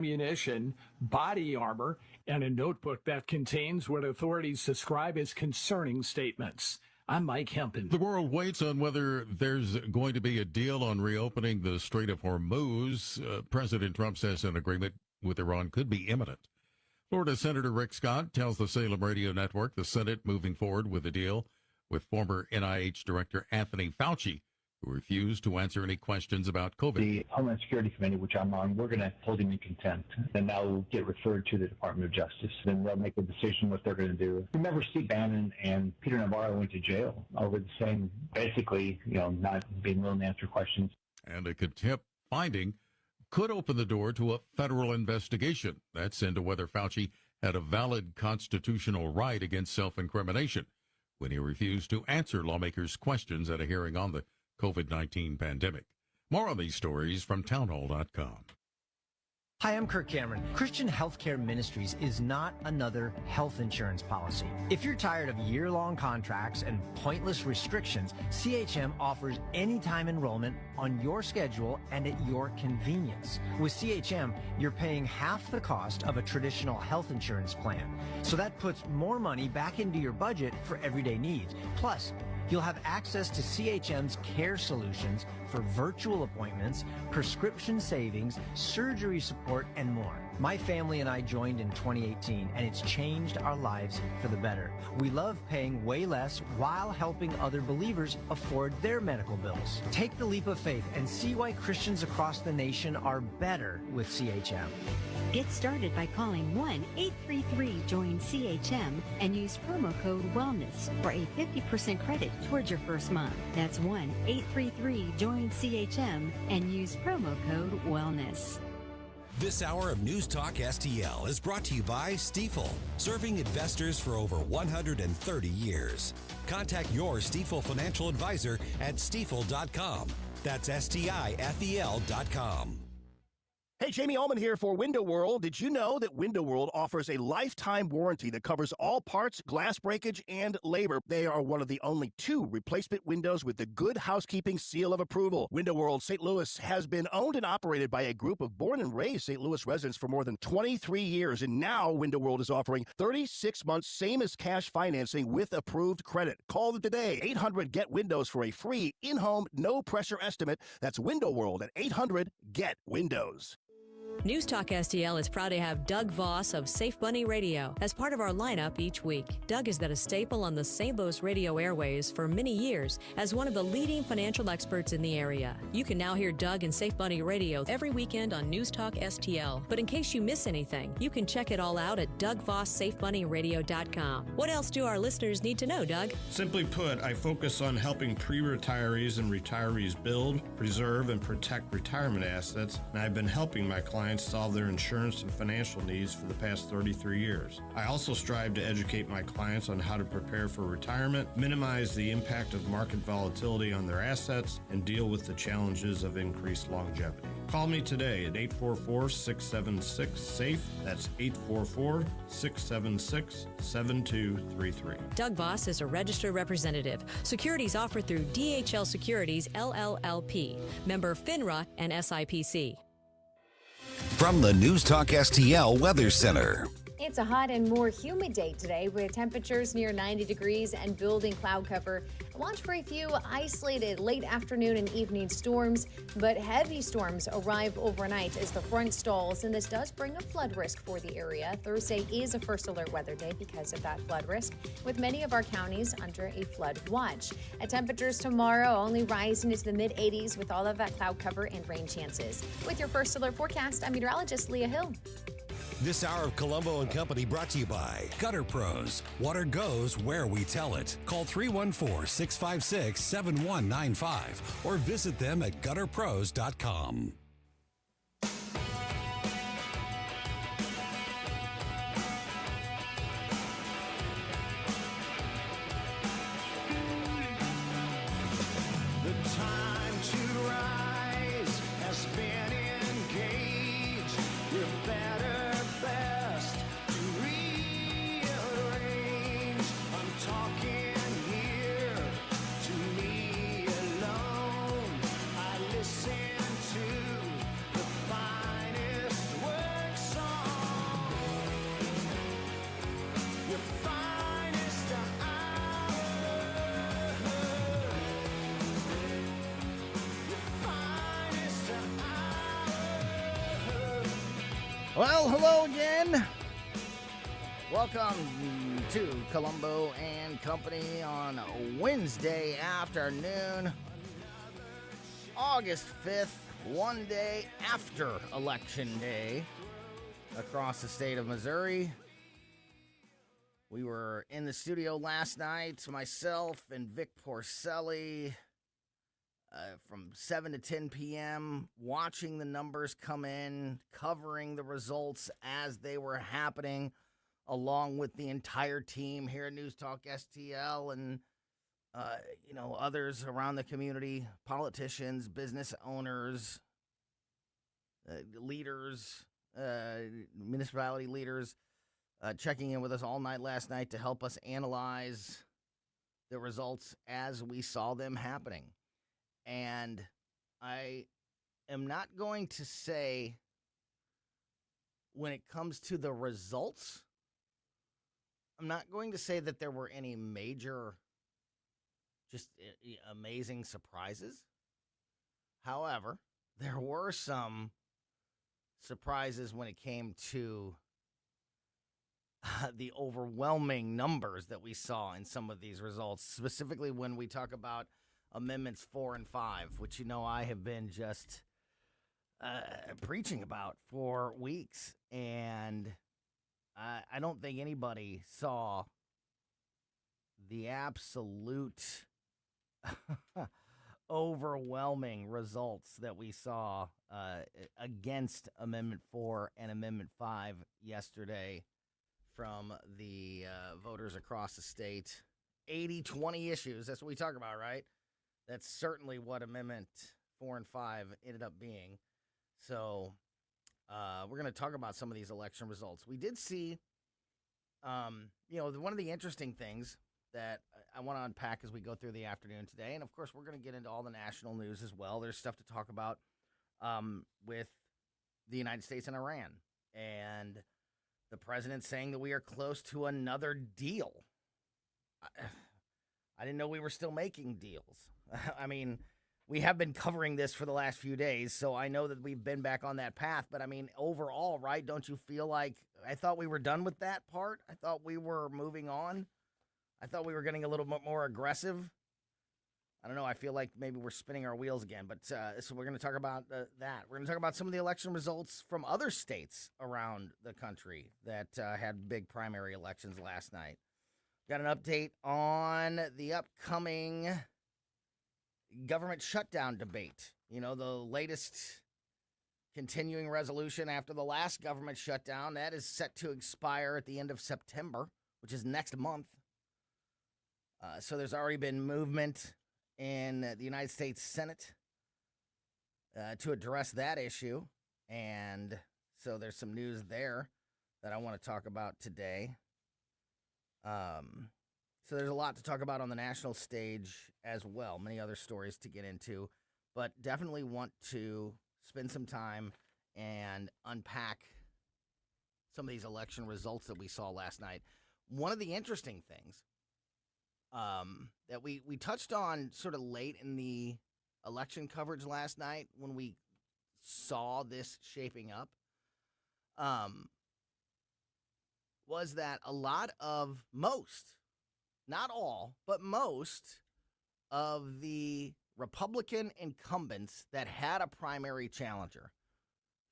ammunition, body armor, and a notebook that contains what authorities describe as concerning statements. I'm Mike Hempen. The world waits on whether there's going to be a deal on reopening the Strait of Hormuz. President Trump says an agreement with Iran could be imminent. Florida Senator Rick Scott tells the Salem Radio Network the Senate moving forward with a deal with former NIH Director Anthony Fauci, who refused to answer any questions about COVID. The Homeland Security Committee, which I'm on, we're going to hold him in contempt. Then that will get referred to the Department of Justice. Then they'll make a decision what they're going to do. Remember, Steve Bannon and Peter Navarro went to jail over the same, basically, not being willing to answer questions. And a contempt finding could open the door to a federal investigation. That's into whether Fauci had a valid constitutional right against self-incrimination when he refused to answer lawmakers' questions at a hearing on the COVID-19 pandemic. More on these stories from townhall.com. Hi, I'm Kirk Cameron. Christian Healthcare Ministries is not another health insurance policy. If you're tired of year-long contracts and pointless restrictions, CHM offers anytime enrollment on your schedule and at your convenience. With CHM, you're paying half the cost of a traditional health insurance plan. So that puts more money back into your budget for everyday needs. Plus, you'll have access to CHM's care solutions for virtual appointments, prescription savings, surgery support, and more. My family and I joined in 2018, and it's changed our lives for the better. We love paying way less while helping other believers afford their medical bills. Take the leap of faith and see why Christians across the nation are better with CHM. Get started by calling 1-833-JOIN-CHM and use promo code WELLNESS for a 50% credit towards your first month. That's 1-833-JOIN-CHM and use promo code WELLNESS. This hour of News Talk STL is brought to you by Stifel, serving investors for over 130 years. Contact your Stifel financial advisor at stifel.com. That's STIFEL.com. Hey, Jamie Allman here for Window World. Did you know that Window World offers a lifetime warranty that covers all parts, glass breakage, and labor? They are one of the only 2 replacement windows with the Good Housekeeping seal of approval. Window World St. Louis has been owned and operated by a group of born and raised St. Louis residents for more than 23 years, and now Window World is offering 36 months same as cash financing with approved credit. Call them today, 800-GET-WINDOWS for a free in-home, no-pressure estimate. That's Window World at 800-GET-WINDOWS. News Talk STL is proud to have Doug Voss of Safe Bunny Radio as part of our lineup each week. Doug has been a staple on the St. Louis radio airways for many years as one of the leading financial experts in the area. You can now hear Doug and Safe Bunny Radio every weekend on News Talk STL. But in case you miss anything, you can check it all out at DougVossSafeBunnyRadio.com. What else do our listeners need to know, Doug? Simply put, I focus on helping pre-retirees and retirees build, preserve, and protect retirement assets, and I've been helping my clients solve their insurance and financial needs for the past 33 years. I also strive to educate my clients on how to prepare for retirement, minimize the impact of market volatility on their assets, and deal with the challenges of increased longevity. Call me today at 844-676-SAFE. That's 844-676-7233. Doug Voss is a registered representative. Securities offered through DHL Securities, LLLP. Member FINRA and SIPC. From the News Talk STL Weather Center. It's a hot and more humid day today with temperatures near 90 degrees and building cloud cover. Watch for a few isolated late afternoon and evening storms, but heavy storms arrive overnight as the front stalls, and this does bring a flood risk for the area. Thursday is a first alert weather day because of that flood risk, with many of our counties under a flood watch. Temperatures tomorrow only rising into the mid-80s with all of that cloud cover and rain chances. With your first alert forecast, I'm meteorologist Leah Hill. This hour of Colombo and Company brought to you by Gutter Pros. Water goes where we tell it. Call 314-656-7195 or visit them at gutterpros.com. The time to rise has been engaged. We're better. Best to rearrange. I'm talking here to me alone. I listen to Well, hello again. Welcome to Colombo and Company on Wednesday afternoon, August 5th, one day after Election Day across the state of Missouri. We were in the studio last night, myself and Vic Porcelli, from 7 to 10 p.m., watching the numbers come in, covering the results as they were happening, along with the entire team here at News Talk STL and, others around the community, politicians, business owners, leaders, municipality leaders, checking in with us all night last night to help us analyze the results as we saw them happening. And I am not going to say, when it comes to the results, I'm not going to say that there were any major, just amazing surprises. However, there were some surprises when it came to the overwhelming numbers that we saw in some of these results, specifically when we talk about Amendments 4 and 5, which I have been just preaching about for weeks. And I don't think anybody saw the absolute overwhelming results that we saw against Amendment 4 and Amendment 5 yesterday from the voters across the state. 80-20 issues, that's what we talk about, right? That's certainly what Amendment 4 and 5 ended up being. So we're going to talk about some of these election results. We did see, one of the interesting things that I want to unpack as we go through the afternoon today, and of course we're going to get into all the national news as well. There's stuff to talk about with the United States and Iran, and the president saying that we are close to another deal. I didn't know we were still making deals. I mean, we have been covering this for the last few days, so I know that we've been back on that path. But, I mean, overall, right, don't you feel like I thought we were done with that part? I thought we were moving on. I thought we were getting a little bit more aggressive. I don't know. I feel like maybe we're spinning our wheels again. But so we're going to talk about that. We're going to talk about some of the election results from other states around the country that had big primary elections last night. Got an update on the upcoming government shutdown debate. The latest continuing resolution after the last government shutdown, that is set to expire at the end of September, which is next month. So there's already been movement in the United States Senate to address that issue. And so there's some news there that I want to talk about today. So there's a lot to talk about on the national stage as well. Many other stories to get into, but definitely want to spend some time and unpack some of these election results that we saw last night. One of the interesting things that we touched on sort of late in the election coverage last night when we saw this shaping up was that a lot of not all, but most of the Republican incumbents that had a primary challenger,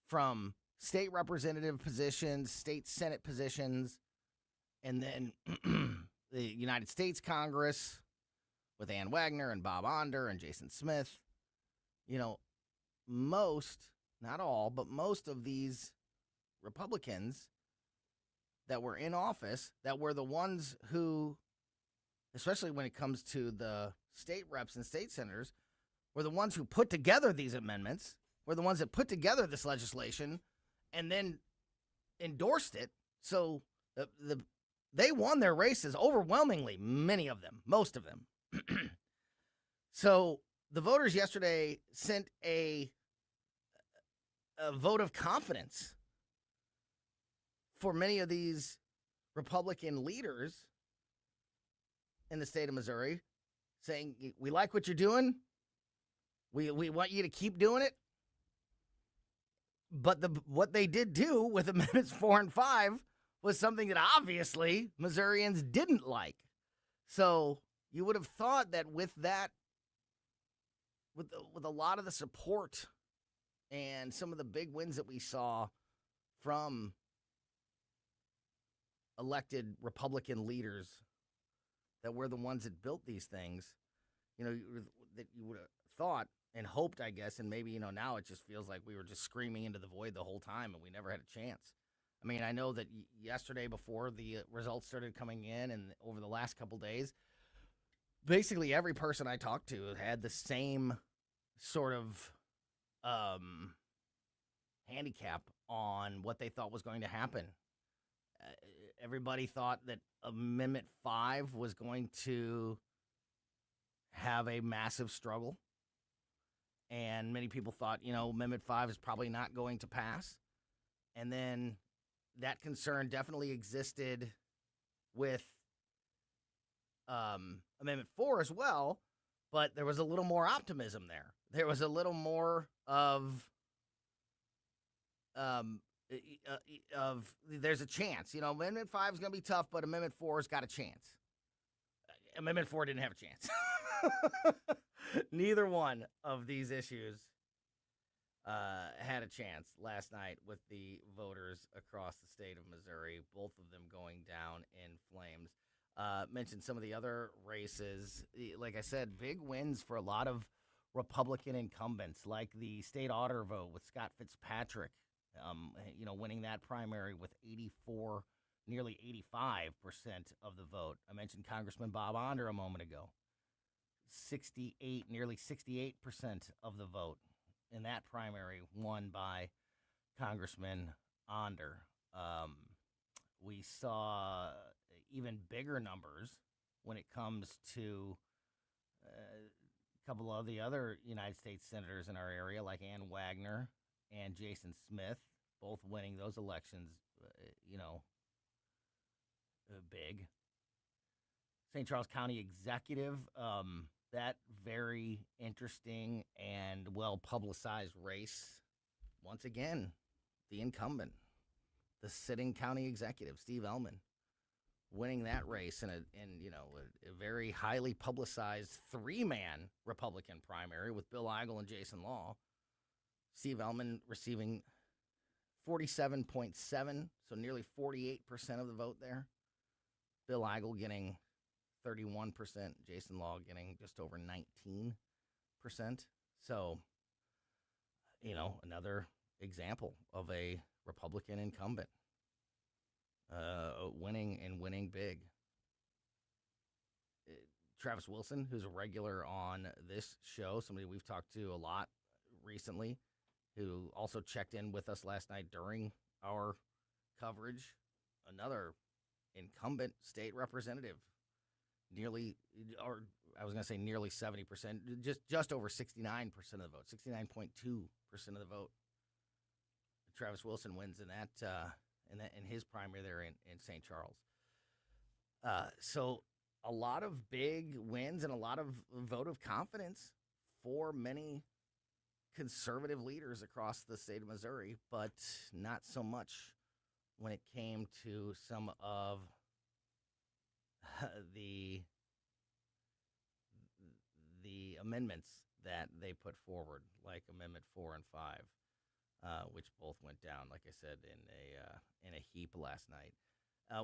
from state representative positions, state Senate positions, and then the United States Congress with Ann Wagner and Bob Onder and Jason Smith, most, not all, but most of these Republicans that were in office, that were the ones who, especially when it comes to the state reps and state senators, were the ones who put together these amendments, were the ones that put together this legislation and then endorsed it. So they won their races overwhelmingly, many of them, most of them. So the voters yesterday sent a vote of confidence for many of these Republican leaders in the state of Missouri, saying, we like what you're doing. We want you to keep doing it. But what they did do with Amendments 4 and 5 was something that obviously Missourians didn't like. So you would have thought that with that, with a lot of the support and some of the big wins that we saw from elected Republican leaders that were the ones that built these things, that you would have thought and hoped, I guess, and maybe, now it just feels like we were just screaming into the void the whole time and we never had a chance. I mean, I know that yesterday before the results started coming in and over the last couple days, basically every person I talked to had the same sort of handicap on what they thought was going to happen. Everybody thought that Amendment 5 was going to have a massive struggle. And many people thought, Amendment 5 is probably not going to pass. And then that concern definitely existed with Amendment 4 as well, but there was a little more optimism there. There was a little more of there's a chance. Amendment 5 is going to be tough, but Amendment 4 has got a chance. Amendment 4 didn't have a chance. Neither one of these issues had a chance last night with the voters across the state of Missouri, both of them going down in flames. Mentioned some of the other races. Like I said, big wins for a lot of Republican incumbents, like the state auditor vote with Scott Fitzpatrick, winning that primary with nearly 85% of the vote. I mentioned Congressman Bob Onder a moment ago. Nearly 68% of the vote in that primary won by Congressman Onder. We saw even bigger numbers when it comes to a couple of the other United States senators in our area, like Ann Wagner and Jason Smith, both winning those elections, big. St. Charles County Executive, that very interesting and well-publicized race. Once again, the incumbent, the sitting county executive, Steve Ellman, winning that race in a very highly publicized three-man Republican primary with Bill Eigel and Jason Law. Steve Ellman receiving 47.7, so nearly 48% of the vote there. Bill Eigel getting 31%, Jason Law getting just over 19%. So, another example of a Republican incumbent winning big. Travis Wilson, who's a regular on this show, somebody we've talked to a lot recently, who also checked in with us last night during our coverage, another incumbent state representative, nearly 70%, just over 69% of the vote, 69.2% of the vote. Travis Wilson wins in his primary there in St. Charles. So a lot of big wins and a lot of vote of confidence for many conservative leaders across the state of Missouri, but not so much when it came to some of the amendments that they put forward, like Amendment 4 and 5, which both went down, like I said, in a heap last night.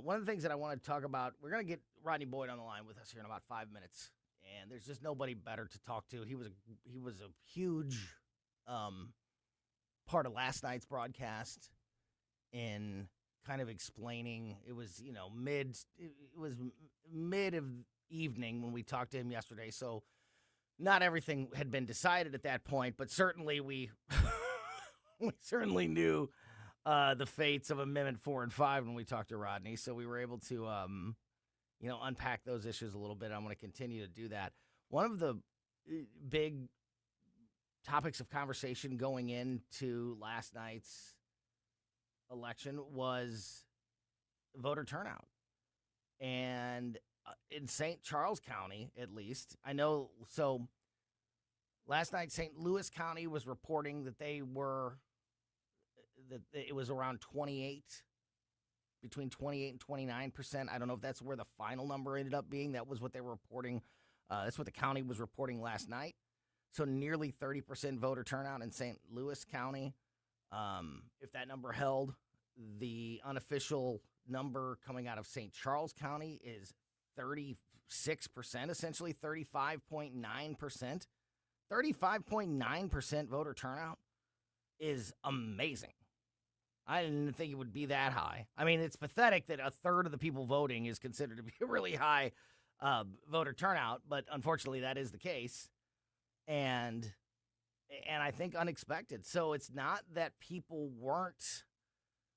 One of the things that I want to talk about, we're going to get Rodney Boyd on the line with us here in about 5 minutes, and there's just nobody better to talk to. He was a huge part of last night's broadcast in kind of explaining. It was mid of evening when we talked to him yesterday, so not everything had been decided at that point, but certainly we certainly knew the fates of Amendment 4 and 5 when we talked to Rodney, so we were able to unpack those issues a little bit. I'm going to continue to do that. One of the big topics of conversation going into last night's election was voter turnout. And in St. Charles County, at least, I know, so last night St. Louis County was reporting that they were that it was around 28, between 28 and 29%. I don't know if that's where the final number ended up being. That was what they were reporting. That's what the county was reporting last night. So nearly 30% voter turnout in St. Louis County. If that number held, the unofficial number coming out of St. Charles County is 36%, essentially 35.9%. 35.9% voter turnout is amazing. I didn't think it would be that high. I mean, it's pathetic that a third of the people voting is considered to be a really high voter turnout, but unfortunately that is the case. And I think unexpected. So it's not that people weren't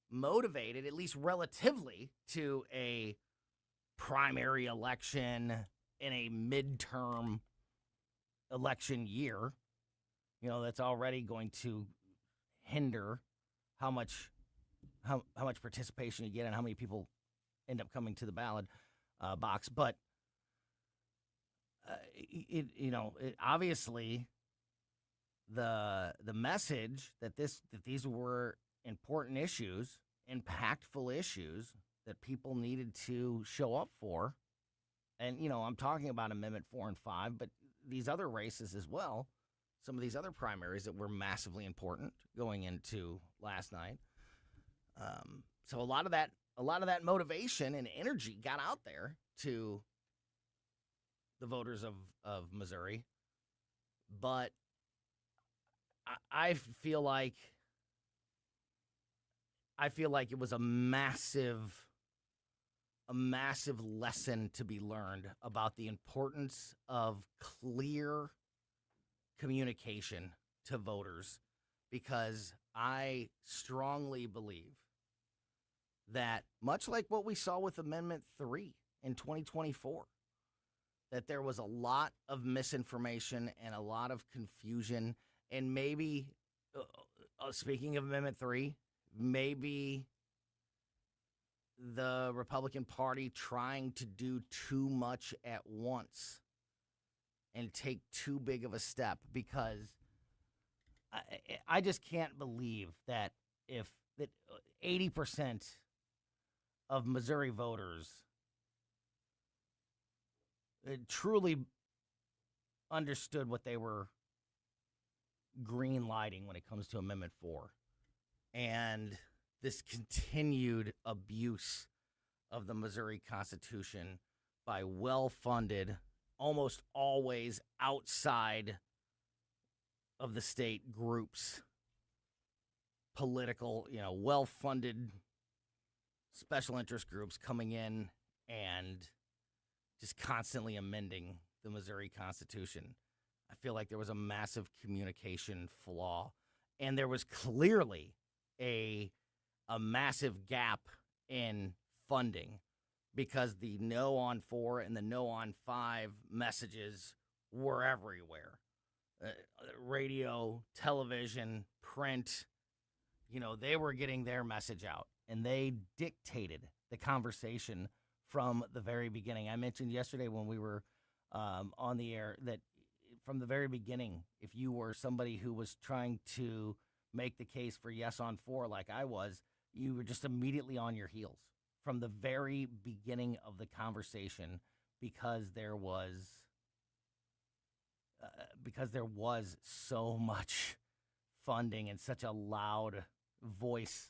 motivated, at least relatively, to a primary election in a midterm election year. You know, that's already going to hinder how much participation you get and how many people end up coming to the ballot box. But obviously the message that these were important issues, impactful issues that people needed to show up for. And, I'm talking about Amendment 4 and 5, but these other races as well, some of these other primaries that were massively important going into last night. So a lot of that motivation and energy got out there to the voters of Missouri. But I feel like it was a massive lesson to be learned about the importance of clear communication to voters, because I strongly believe that, much like what we saw with Amendment 3 in 2024, that there was a lot of misinformation and a lot of confusion. And maybe, speaking of Amendment 3, maybe the Republican Party trying to do too much at once and take too big of a step, because I just can't believe that that 80% of Missouri voters truly understood what they were green lighting when it comes to Amendment 4. And this continued abuse of the Missouri Constitution by well-funded, almost always outside of the state groups, political, well-funded special interest groups coming in and just constantly amending the Missouri Constitution. I feel like there was a massive communication flaw, and there was clearly a massive gap in funding, because the no on 4 and the no on 5 messages were everywhere. Radio, television, print, they were getting their message out, and they dictated the conversation from the very beginning. I mentioned yesterday when we were on the air that from the very beginning, if you were somebody who was trying to make the case for yes on 4 like I was, you were just immediately on your heels from the very beginning of the conversation, because there was so much funding and such a loud voice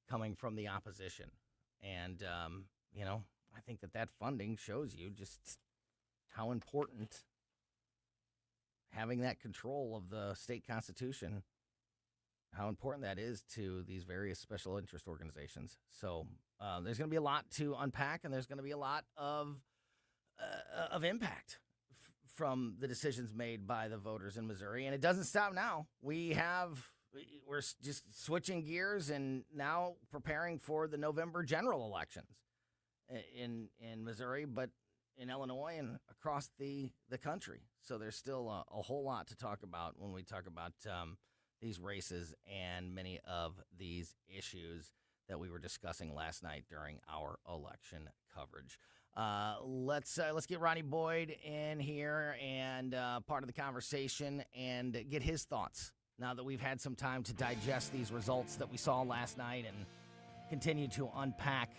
coming from the opposition. And, I think that funding shows you just how important having that control of the state constitution, how important that is to these various special interest organizations. So there's going to be a lot to unpack, and there's going to be a lot of impact from the decisions made by the voters in Missouri. And it doesn't stop now. We're just switching gears and now preparing for the November general elections in Missouri, but in Illinois and across the country. So there's still a whole lot to talk about when we talk about these races and many of these issues that we were discussing last night during our election coverage. Let's get Ronnie Boyd in here and part of the conversation and get his thoughts now that we've had some time to digest these results that we saw last night and continue to unpack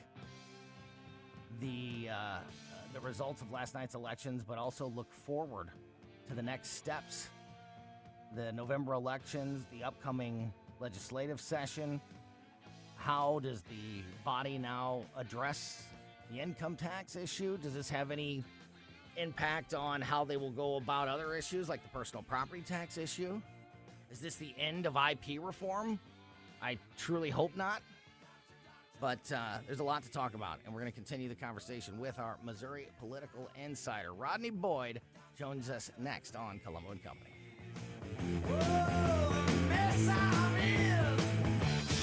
the results of last night's elections, but also look forward to the next steps, the November elections, the upcoming legislative session. How does the body now address the income tax issue? Does this have any impact on how they will go about other issues like the personal property tax issue? Is this the end of IP reform? I truly hope not. But there's a lot to talk about, and we're going to continue the conversation with our Missouri political insider. Rodney Boyd joins us next on Colombo and Company.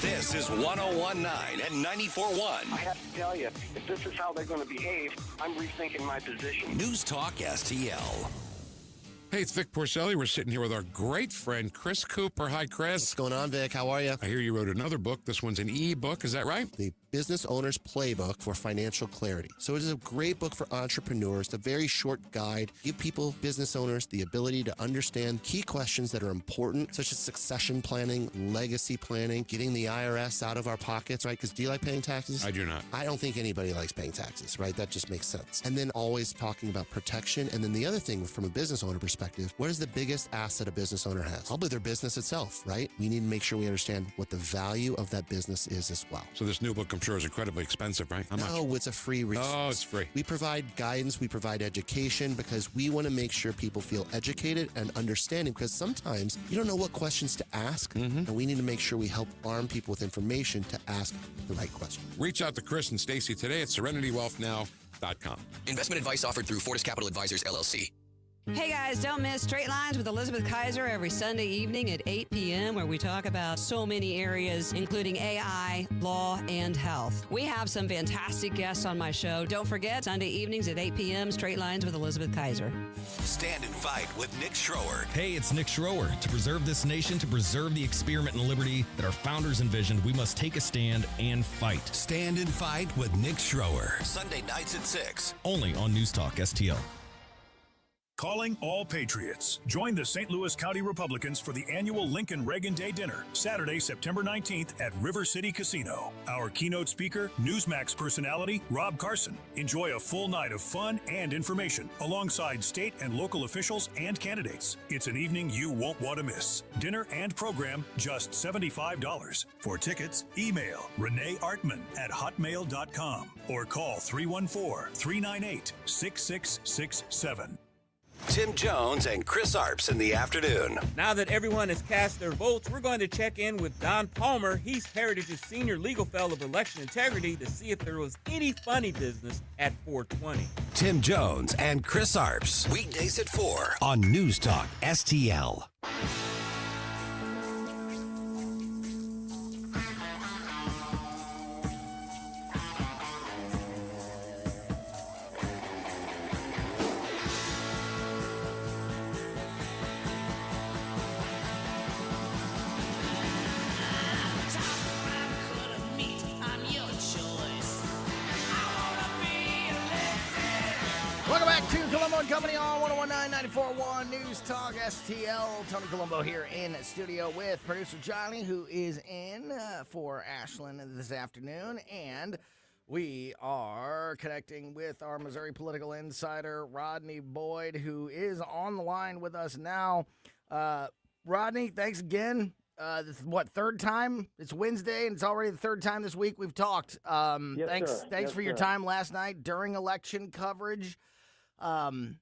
This is 101.9 and 94.1. I have to tell you, if this is how they're going to behave, I'm rethinking my position. News Talk STL. Hey, it's Vic Porcelli. We're sitting here with our great friend, Chris Cooper. Hi, Chris. What's going on, Vic? How are you? I hear you wrote another book. This one's an e-book. Is that right? The Business Owner's Playbook for Financial Clarity. So it is a great book for entrepreneurs. It's a very short guide. Give people, business owners, the ability to understand key questions that are important, such as succession planning, legacy planning, getting the IRS out of our pockets, right? Because do you like paying taxes? I do not. I don't think anybody likes paying taxes, right? That just makes sense. And then always talking about protection. And then the other thing from a business owner perspective, what is the biggest asset a business owner has? Probably their business itself, right? We need to make sure we understand what the value of that business is as well. So this new book, I'm sure, is incredibly expensive, right? How much? No, it's a free resource. Oh, it's free. We provide guidance, we provide education because we want to make sure people feel educated and understanding because sometimes you don't know what questions to ask, and we need to make sure we help arm people with information to ask the right question. Reach out to Chris and Stacy today at SerenityWealthNow.com. Investment advice offered through Fortis Capital Advisors, LLC. Hey guys, don't miss Straight Lines with Elizabeth Kaiser every Sunday evening at 8 p.m. where we talk about so many areas, including AI, law, and health. We have some fantastic guests on my show. Don't forget, Sunday evenings at 8 p.m., Straight Lines with Elizabeth Kaiser. Stand and Fight with Nick Schroer. Hey, it's Nick Schroer. To preserve this nation, to preserve the experiment in liberty that our founders envisioned, we must take a stand and fight. Stand and Fight with Nick Schroer. Sunday nights at 6. Only on News Talk STL. Calling all Patriots. Join the St. Louis County Republicans for the annual Lincoln Reagan Day Dinner, Saturday, September 19th at River City Casino. Our keynote speaker, Newsmax personality, Rob Carson. Enjoy a full night of fun and information alongside state and local officials and candidates. It's an evening you won't want to miss. Dinner and program, just $75. For tickets, email Renee Artman at hotmail.com or call 314-398-6667. Tim Jones and Chris Arps in the afternoon. Now that everyone has cast their votes, we're going to check in with Don Palmer. He's Heritage's senior legal fellow of election integrity to see if there was any funny business at 420. Tim Jones and Chris Arps. Weekdays at 4 on News Talk STL. Welcome back to Colombo and Company on 101.9 94.1 News Talk STL. Tony Colombo here in studio with producer Johnny, who is in for Ashland this afternoon. And we are connecting with our Missouri political insider, Rodney Boyd, who is on the line with us now. Rodney, thanks again. This is third time? It's Wednesday, and it's already the third time this week we've talked. Thanks for your time last night during election coverage. In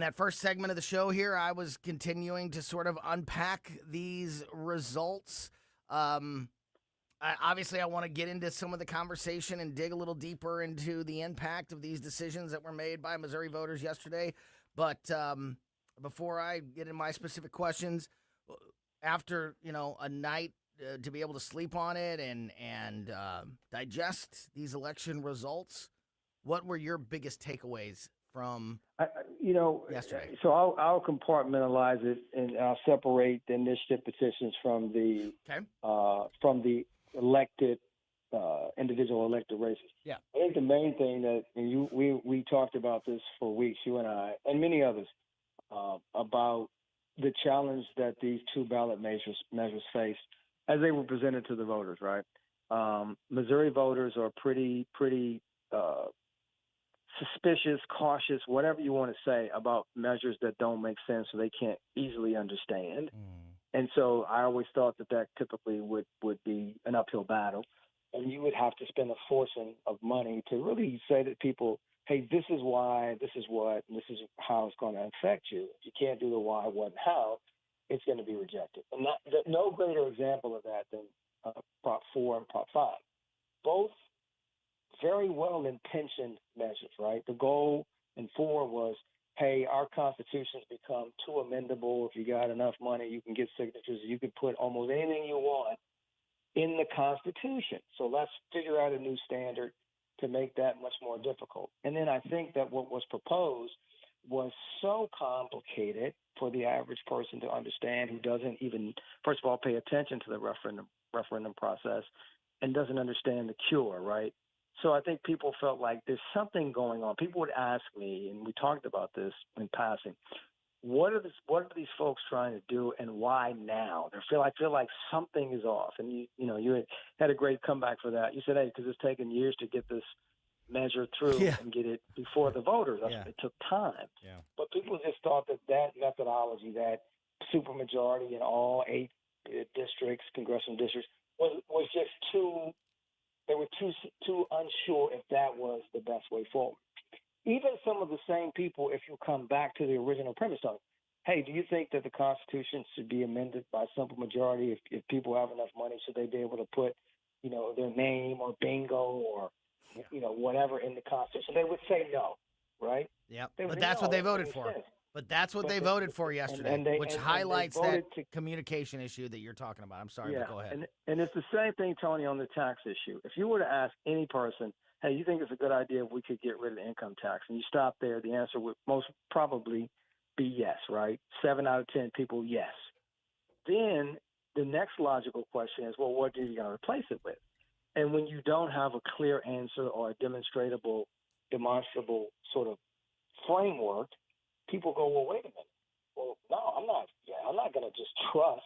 that first segment of the show here, I was continuing to sort of unpack these results. I want to get into some of the conversation and dig a little deeper into the impact of these decisions that were made by Missouri voters yesterday. But before I get into my specific questions, after, a night to be able to sleep on it and digest these election results, what were your biggest takeaways from yesterday? So I'll compartmentalize it and I'll separate the initiative petitions from the elected individual elected races. Yeah, I think the main thing that we talked about this for weeks, you and I and many others, about the challenge that these two ballot measures face as they were presented to the voters, right? Missouri voters are pretty suspicious, cautious, whatever you want to say about measures that don't make sense or they can't easily understand. And so I always thought that typically would be an uphill battle. And you would have to spend a fortune of money to really say to people, hey, this is why, this is what, and this is how it's going to affect you. If you can't do the why, what, and how, it's going to be rejected. And no greater example of that than Prop 4 and Prop 5. Both very well-intentioned measures, right? The goal in 4 was, hey, our constitution's become too amendable. If you got enough money, you can get signatures. You can put almost anything you want in the Constitution. So let's figure out a new standard to make that much more difficult. And then I think that what was proposed was so complicated for the average person to understand who doesn't even, first of all, pay attention to the referendum process and doesn't understand the cure, right? So I think people felt like there's something going on. People would ask me, and we talked about this in passing, what are these folks trying to do, and why now? I feel like something is off. And you had a great comeback for that. You said, hey, because it's taken years to get this measure through and get it before the voters. It took time. Yeah. But people just thought that methodology, that supermajority in all 8 districts, congressional districts, was just too. They were too unsure if that was the best way forward. Even some of the same people, if you come back to the original premise of, hey, do you think that the Constitution should be amended by simple majority if people have enough money? Should they be able to put, their name or bingo or, whatever in the Constitution? They would say no, right? Yep. They But would that's say, what no, they that voted makes for. sense. But that's what they voted for yesterday, which highlights that communication issue that you're talking about. I'm sorry, but go ahead. And it's the same thing, Tony, on the tax issue. If you were to ask any person, hey, you think it's a good idea if we could get rid of the income tax, and you stop there, the answer would most probably be yes, right? 7 out of 10 people, yes. Then the next logical question is, well, what are you going to replace it with? And when you don't have a clear answer or a demonstrable sort of framework, people go, well, wait a minute. Well, no, I'm not going to just trust.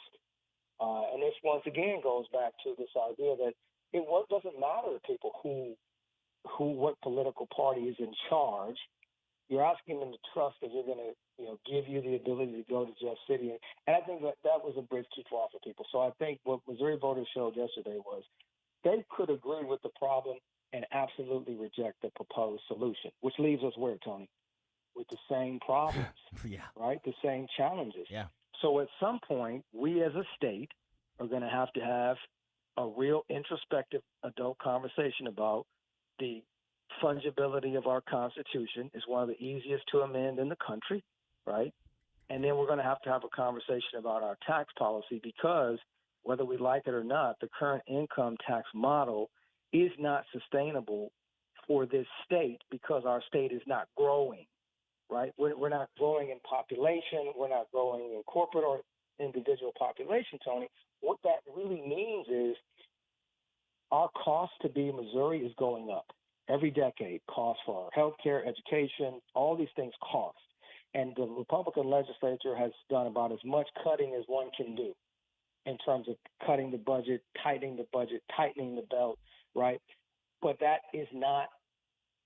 And this once again goes back to this idea that it doesn't matter to people what political party is in charge. You're asking them to trust that you're going to, give you the ability to go to Jeff City. And I think that was a bridge too far for people. So I think what Missouri voters showed yesterday was they could agree with the problem and absolutely reject the proposed solution, which leaves us where, Tony? With the same problems, right? The same challenges. Yeah. So at some point, we as a state are going to have a real introspective adult conversation about the fungibility of our Constitution. Is one of the easiest to amend in the country, right? And then we're going to have a conversation about our tax policy because whether we like it or not, the current income tax model is not sustainable for this state because our state is not growing. Right? We're not growing in population. We're not growing in corporate or individual population, Tony. What that really means is our cost to be Missouri is going up every decade. Costs for our health care, education, all these things cost. And the Republican legislature has done about as much cutting as one can do in terms of cutting the budget, tightening the belt, right? But that is not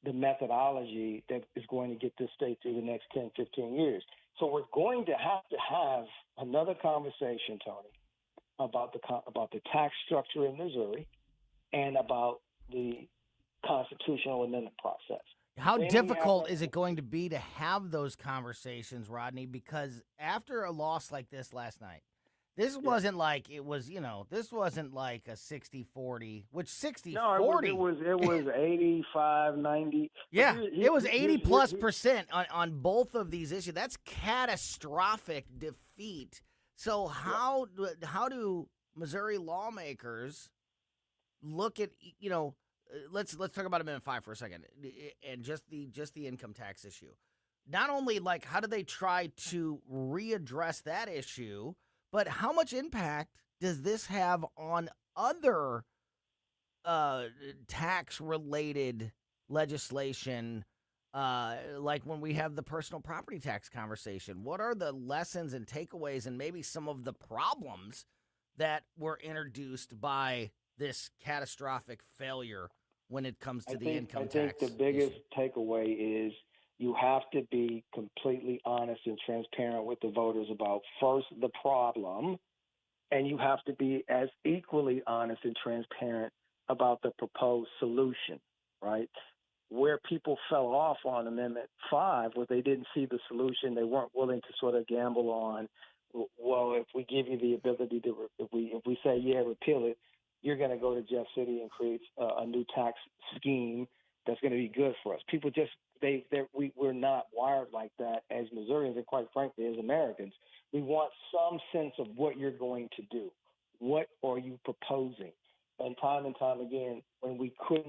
the methodology that is going to get this state through the next 10, 15 years. So we're going to have another conversation, Tony, about the tax structure in Missouri and about the constitutional amendment process. How difficult is it going to be to have those conversations, Rodney? Because after a loss like this last night, this wasn't like it was, this wasn't like a 60-40, which 60-40. No, it was 85, 90. Yeah, it was 80+% on both of these issues. That's catastrophic defeat. So how do Missouri lawmakers look at, let's talk about Amendment 5 for a second and just the income tax issue. Not only how do they try to readdress that issue, but how much impact does this have on other tax-related legislation like when we have the personal property tax conversation? What are the lessons and takeaways and maybe some of the problems that were introduced by this catastrophic failure when it comes to the income tax? I think the biggest takeaway is you have to be completely honest and transparent with the voters about, first, the problem, and you have to be as equally honest and transparent about the proposed solution, right? Where people fell off on Amendment 5 was they didn't see the solution. They weren't willing to sort of gamble on, well, if we give you the ability to, if we say, yeah, repeal it, you're going to go to Jeff City and create a new tax scheme that's going to be good for us. People just, we're not wired like that as Missourians, and quite frankly, as Americans. We want some sense of what you're going to do. What are you proposing? And time again, when people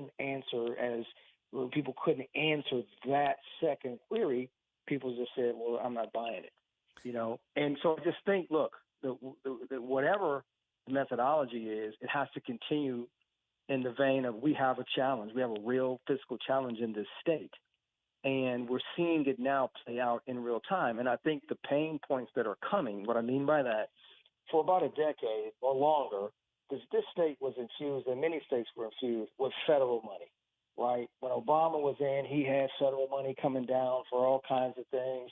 couldn't answer that second query, people just said, well, I'm not buying it. And so I just think, look, whatever the methodology is, it has to continue in the vein of, we have a challenge. We have a real fiscal challenge in this state. And we're seeing it now play out in real time. And I think the pain points that are coming, what I mean by that, for about a decade or longer, because this state was infused, and many states were infused with federal money, right? When Obama was in, he had federal money coming down for all kinds of things.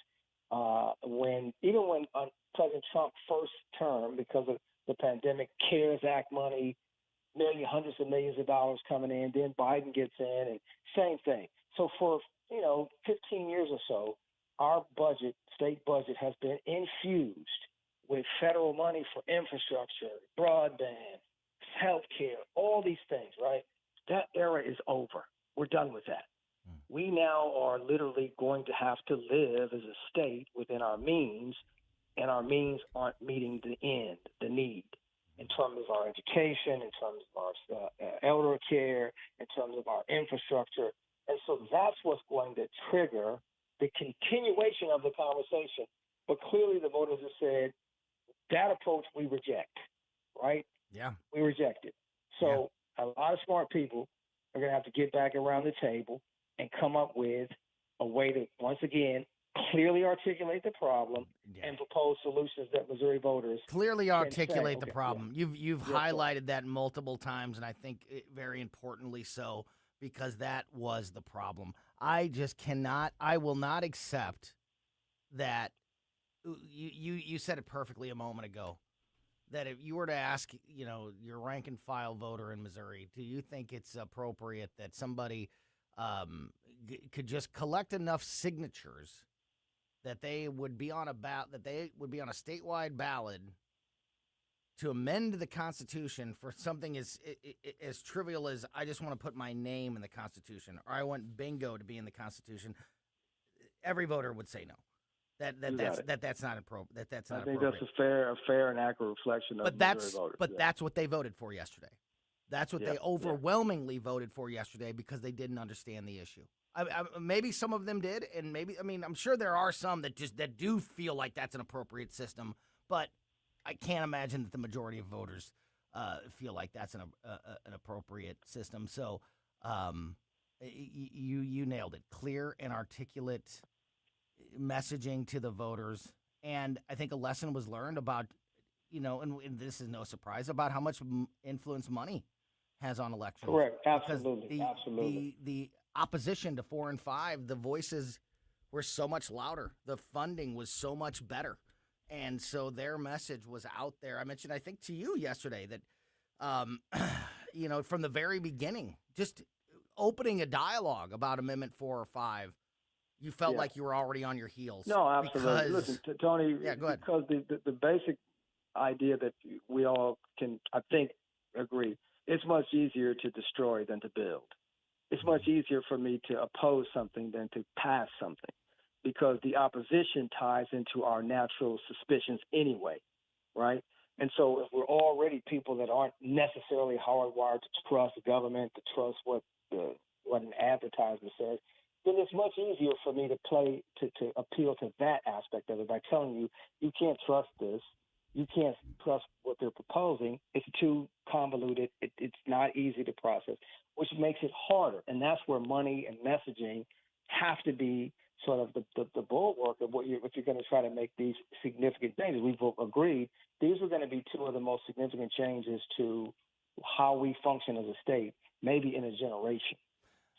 When President Trump's first term, because of the pandemic, CARES Act money, hundreds of millions of dollars coming in, then Biden gets in, and same thing. So for 15 years or so, our state budget has been infused with federal money for infrastructure, broadband, healthcare, all these things, right? That era is over. We're done with that. We now are literally going to have to live as a state within our means, and our means aren't meeting the need, in terms of our education, in terms of our elder care, in terms of our infrastructure. And so that's what's going to trigger the continuation of the conversation. But clearly the voters have said, that approach we reject, right? Yeah. We reject it. So a lot of smart people are going to have to get back around the table and come up with a way to, once again, clearly articulate the problem and propose solutions that Missouri voters clearly articulate the problem. Yeah. You've highlighted that multiple times, and I think very importantly so, because that was the problem. I will not accept that. You said it perfectly a moment ago, that if you were to ask, your rank and file voter in Missouri, do you think it's appropriate that somebody could just collect enough signatures that they would be on a statewide ballot to amend the Constitution for something as trivial as, I just want to put my name in the Constitution, or I want bingo to be in the Constitution? Every voter would say no. That's not appropriate. That's not appropriate. I think that's a fair and accurate reflection of Missouri voters. But that's what they voted for yesterday. That's what they overwhelmingly voted for yesterday, because they didn't understand the issue. Maybe some of them did, and I'm sure there are some that do feel like that's an appropriate system, but I can't imagine that the majority of voters feel like that's an appropriate system. So you nailed it. Clear and articulate messaging to the voters, and I think a lesson was learned about, and this is no surprise, about how much influence money has on elections. Correct. Absolutely. The opposition to 4 and 5, the voices were so much louder. The funding was so much better. And so their message was out there. I mentioned, I think, to you yesterday that, from the very beginning, just opening a dialogue about Amendment 4 or 5, you felt like you were already on your heels. No, absolutely. Listen, Tony, go ahead. Because the basic idea that we all can, I think, agree, it's much easier to destroy than to build. It's much easier for me to oppose something than to pass something, because the opposition ties into our natural suspicions anyway, right? And so if we're already people that aren't necessarily hardwired to trust the government, to trust what an advertisement says, then it's much easier for me to appeal to that aspect of it by telling you, you can't trust this. You can't trust what they're proposing. It's too convoluted. It's not easy to process, which makes it harder. And that's where money and messaging have to be sort of the bulwark of what if you're going to try to make these significant changes. We've agreed these were going to be two of the most significant changes to how we function as a state, maybe in a generation.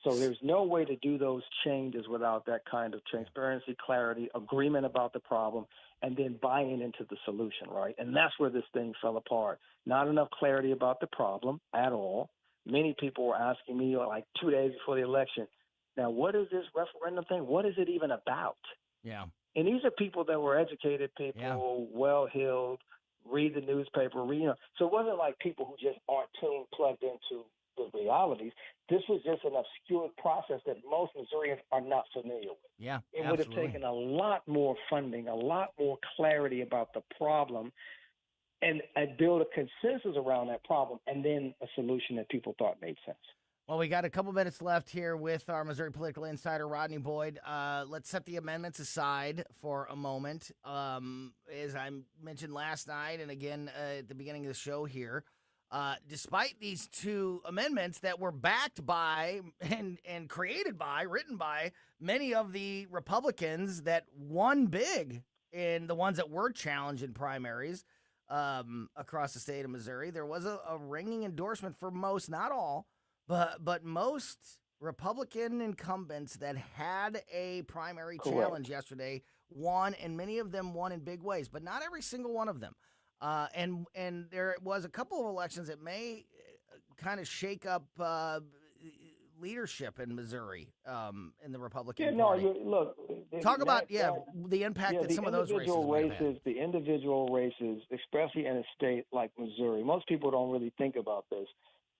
So there's no way to do those changes without that kind of transparency, clarity, agreement about the problem, and then buying into the solution, right? And that's where this thing fell apart. Not enough clarity about the problem at all. Many people were asking me like 2 days before the election, now what is this referendum thing? What is it even about? Yeah. And these are people that were educated people, well-heeled, read the newspaper, So it wasn't like people who just aren't plugged into the realities. This was just an obscure process that most Missourians are not familiar with. Yeah, it would have taken a lot more funding, a lot more clarity about the problem, and build a consensus around that problem, and then a solution that people thought made sense. Well, we got a couple minutes left here with our Missouri political insider, Rodney Boyd. Let's set the amendments aside for a moment. As I mentioned last night and again at the beginning of the show here, despite these two amendments that were backed by and created by, written by many of the Republicans that won big in the ones that were challenged in primaries across the state of Missouri, there was a ringing endorsement for most, not all, but most Republican incumbents that had a primary challenge yesterday won, and many of them won in big ways, but not every single one of them. And there was a couple of elections that may kind of shake up leadership in Missouri in the Republican Party. Look. Talk about the impact that some of those races might have had. The individual races, especially in a state like Missouri, most people don't really think about this.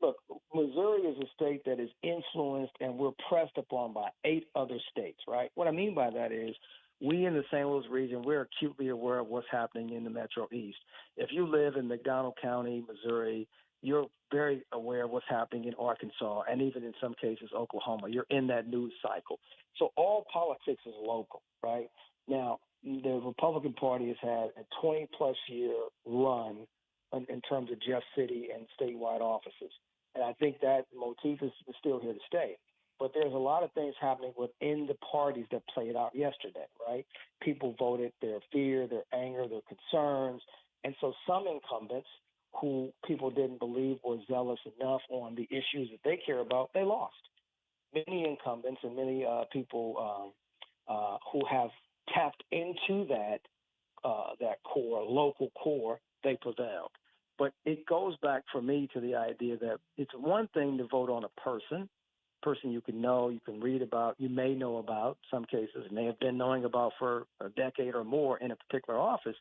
Look, Missouri is a state that is influenced and we're pressed upon by 8 other states, right? What I mean by that is we in the St. Louis region, we're acutely aware of what's happening in the Metro East. If you live in McDonald County, Missouri, you're very aware of what's happening in Arkansas and even in some cases Oklahoma. You're in that news cycle. So all politics is local, right? Now, the Republican Party has had a 20-plus year run in terms of Jeff City and statewide offices. And I think that motif is still here to stay. But there's a lot of things happening within the parties that played out yesterday, right? People voted their fear, their anger, their concerns. And so some incumbents who people didn't believe were zealous enough on the issues that they care about, they lost. Many incumbents and many people who have tapped into that core, local core, they prevailed. But it goes back for me to the idea that it's one thing to vote on a person you can know, you can read about, you may know about, some cases may have been knowing about for a decade or more in a particular office.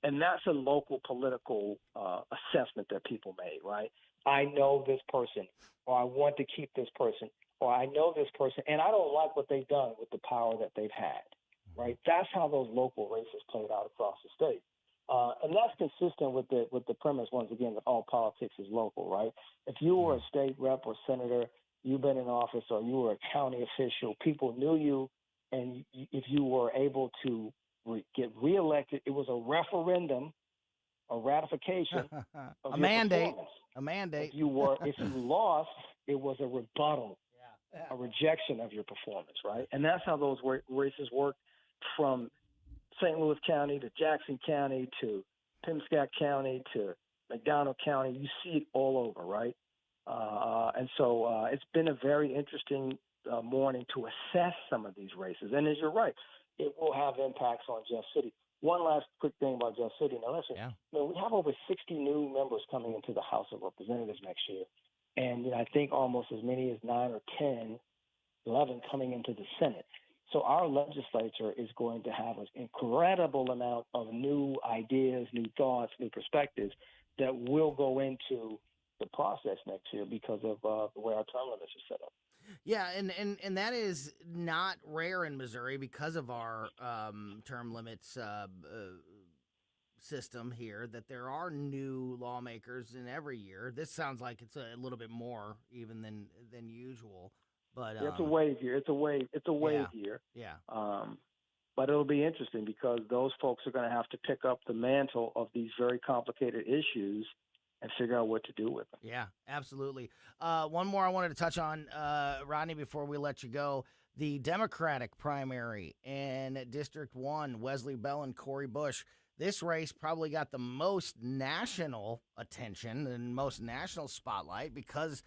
And that's a local political assessment that people made, right? I know this person, or I want to keep this person, or I know this person, and I don't like what they've done with the power that they've had, right? That's how those local races played out across the state. And that's consistent with the premise, once again, that all politics is local, right? If you were a state rep or senator, you've been in office, or you were a county official, people knew you, and if you were able to get reelected, it was a referendum, a ratification of a your mandate. performance. A mandate. If you lost, it was a rebuttal, a rejection of your performance, right? And that's how those races work from St. Louis County to Jackson County to Pemscott County to McDonald County. You see it all over, right? And so it's been a very interesting morning to assess some of these races. And as you're right, it will have impacts on Jeff City. One last quick thing about Jeff City. Now, listen, we have over 60 new members coming into the House of Representatives next year. And I think almost as many as 9 or 10, 11 coming into the Senate. So our legislature is going to have an incredible amount of new ideas, new thoughts, new perspectives that will go into the process next year because of the way our term limits are set up. Yeah, and that is not rare in Missouri because of our term limits system here, that there are new lawmakers in every year. This sounds like it's a little bit more even than usual. But it's a wave year. It's a wave year. Yeah. But it'll be interesting because those folks are going to have to pick up the mantle of these very complicated issues and figure out what to do with them. Yeah, absolutely. One more I wanted to touch on, Rodney, before we let you go. the Democratic primary in District 1, Wesley Bell and Cori Bush. This race probably got the most national attention and most national spotlight because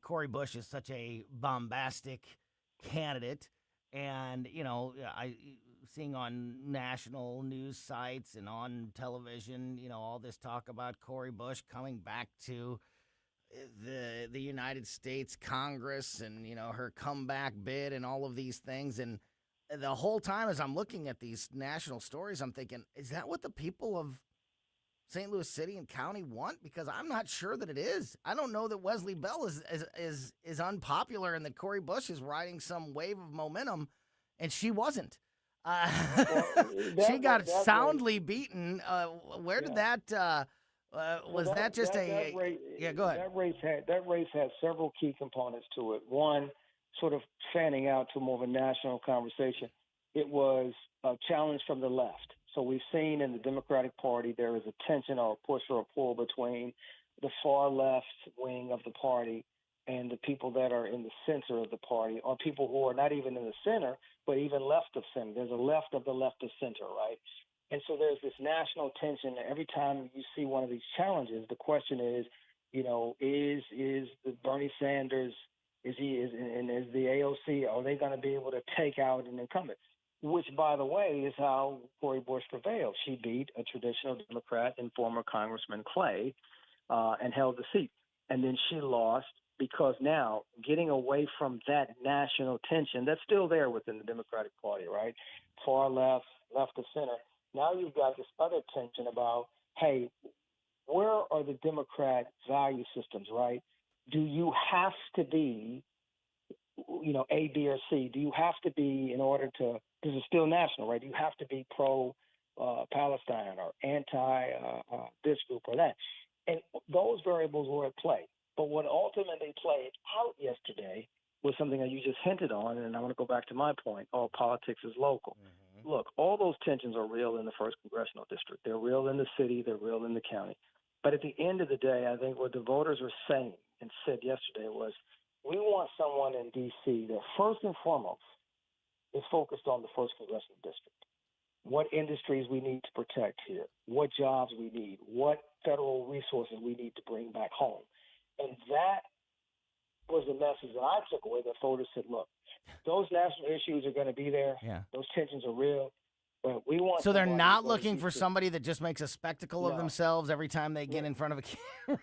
Cori Bush is such a bombastic candidate. And, seeing on national news sites and on television, all this talk about Cori Bush coming back to the United States Congress and, her comeback bid and all of these things. And the whole time as I'm looking at these national stories, I'm thinking, is that what the people of St. Louis City and County want? Because I'm not sure that it is. I don't know that Wesley Bell is unpopular and that Cori Bush is riding some wave of momentum, and she wasn't. She got soundly beaten. Where did that? Was that just a? Race, yeah, go ahead. That race had several key components to it. One, sort of fanning out to more of a national conversation. It was a challenge from the left. So we've seen in the Democratic Party there is a tension or a push or a pull between the far left wing of the party and the people that are in the center of the party, or people who are not even in the center, but even left of center. There's a left of center, right? And so there's this national tension. Every time you see one of these challenges, the question is, is the Bernie Sanders, is the AOC, are they going to be able to take out an incumbent? Which, by the way, is how Cori Bush prevailed. She beat a traditional Democrat and former Congressman Clay and held the seat. And then she lost because now getting away from that national tension that's still there within the Democratic Party, right? Far left, left of center. Now you've got this other tension about, hey, where are the Democrat value systems, right? Do you have to be, A, B, or C? Do you have to be in order to, this is still national, right? You have to be pro-Palestine or anti this group or that. And those variables were at play. But what ultimately played out yesterday was something that you just hinted on, and I want to go back to my point, all politics is local. Mm-hmm. Look, all those tensions are real in the 1st Congressional District. They're real in the city. They're real in the county. But at the end of the day, I think what the voters were saying and said yesterday was, we want someone in D.C. that first and foremost is focused on the 1st Congressional District. What industries we need to protect here, what jobs we need, what federal resources we need to bring back home. And that was the message that I took away, that voters said, look, those national issues are going to be there. Yeah. Those tensions are real. But we want. So they're not looking for somebody that just makes a spectacle of No. themselves every time they get in front of a camera.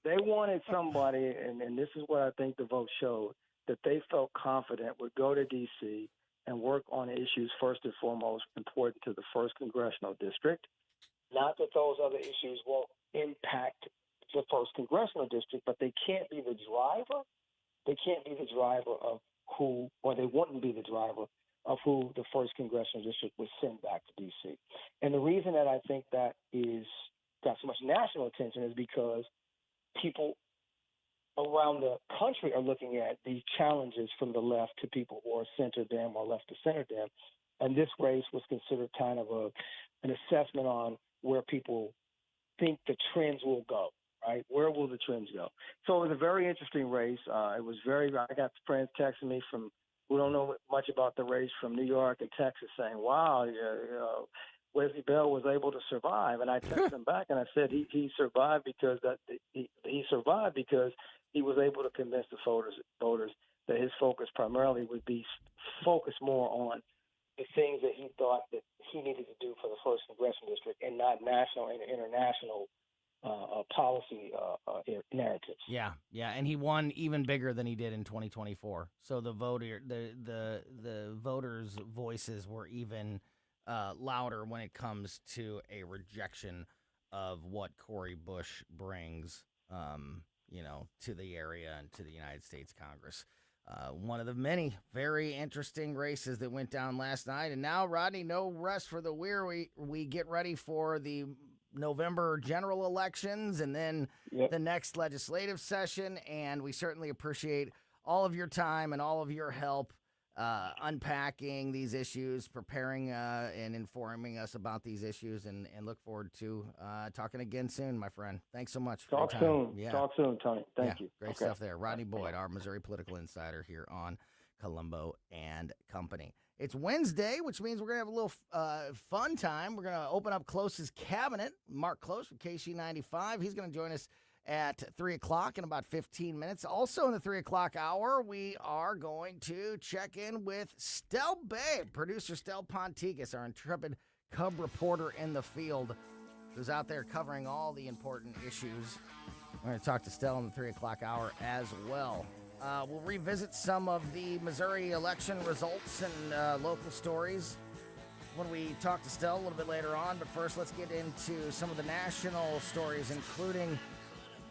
They wanted somebody, and this is what I think the vote showed, that they felt confident would go to D.C. and work on issues first and foremost important to the 1st Congressional District. Not that those other issues won't impact the 1st Congressional District, but they can't be the driver. They can't be the driver of who, or they wouldn't be the driver of who the 1st Congressional District would send back to D.C. And the reason that I think that is got so much national attention is because people around the country are looking at these challenges from the left to people who are center them or left to center them. And this race was considered kind of an assessment on where people think the trends will go. Right? Where will the trends go? So it was a very interesting race. I got friends texting me from who don't know much about the race from New York and Texas saying, wow, Wesley Bell was able to survive. And I texted him back and I said he survived because he survived because he was able to convince the voters that his focus primarily would be focused more on the things that he thought that he needed to do for the 1st Congressional District and not national and international policy narratives. Yeah, and he won even bigger than he did in 2024. So the voters' voices were even louder when it comes to a rejection of what Cori Bush brings, to the area and to the United States Congress. One of the many very interesting races that went down last night. And now, Rodney, no rest for the weary. We get ready for the November general elections and then the next legislative session. And we certainly appreciate all of your time and all of your help unpacking these issues, preparing and informing us about these issues, and look forward to talking again soon, my friend. Thanks so much for your time. Talk soon, Tony. Thank you. Great stuff there. Rodney Boyd, our Missouri political insider here on Colombo and Company. It's Wednesday, which means we're going to have a little fun time. We're going to open up Close's cabinet. Mark Close from KC95. He's going to join us at 3 o'clock in about 15 minutes. Also in the 3 o'clock hour, we are going to check in with Stel Babe, producer Stel Ponticus, our intrepid Cub reporter in the field, who's out there covering all the important issues. We're going to talk to Stel in the 3 o'clock hour as well. We'll revisit some of the Missouri election results and local stories when we talk to Stel a little bit later on. But first, let's get into some of the national stories, including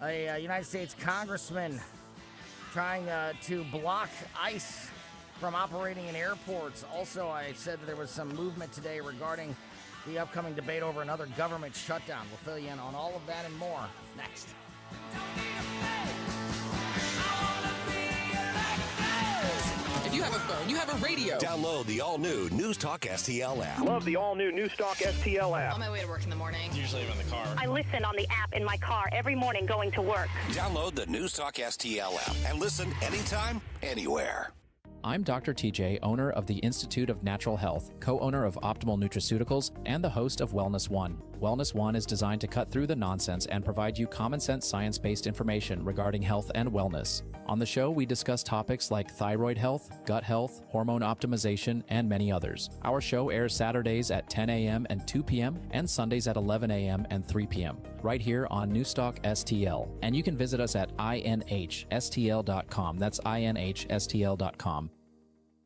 a United States congressman trying to block ICE from operating in airports. Also, I said that there was some movement today regarding the upcoming debate over another government shutdown. We'll fill you in on all of that and more next. If you have a phone, you have a radio. Download the all-new News Talk STL app. Love the all-new News Talk STL app. On my way to work in the morning. Usually I'm in the car. I listen on the app in my car every morning going to work. Download the News Talk STL app and listen anytime, anywhere. I'm Dr. TJ, owner of the Institute of Natural Health, co-owner of Optimal Nutraceuticals, and the host of Wellness One. Wellness One is designed to cut through the nonsense and provide you common-sense science-based information regarding health and wellness. On the show, we discuss topics like thyroid health, gut health, hormone optimization, and many others. Our show airs Saturdays at 10 a.m. and 2 p.m. and Sundays at 11 a.m. and 3 p.m. right here on Newstalk STL. And you can visit us at inhstl.com. That's inhstl.com.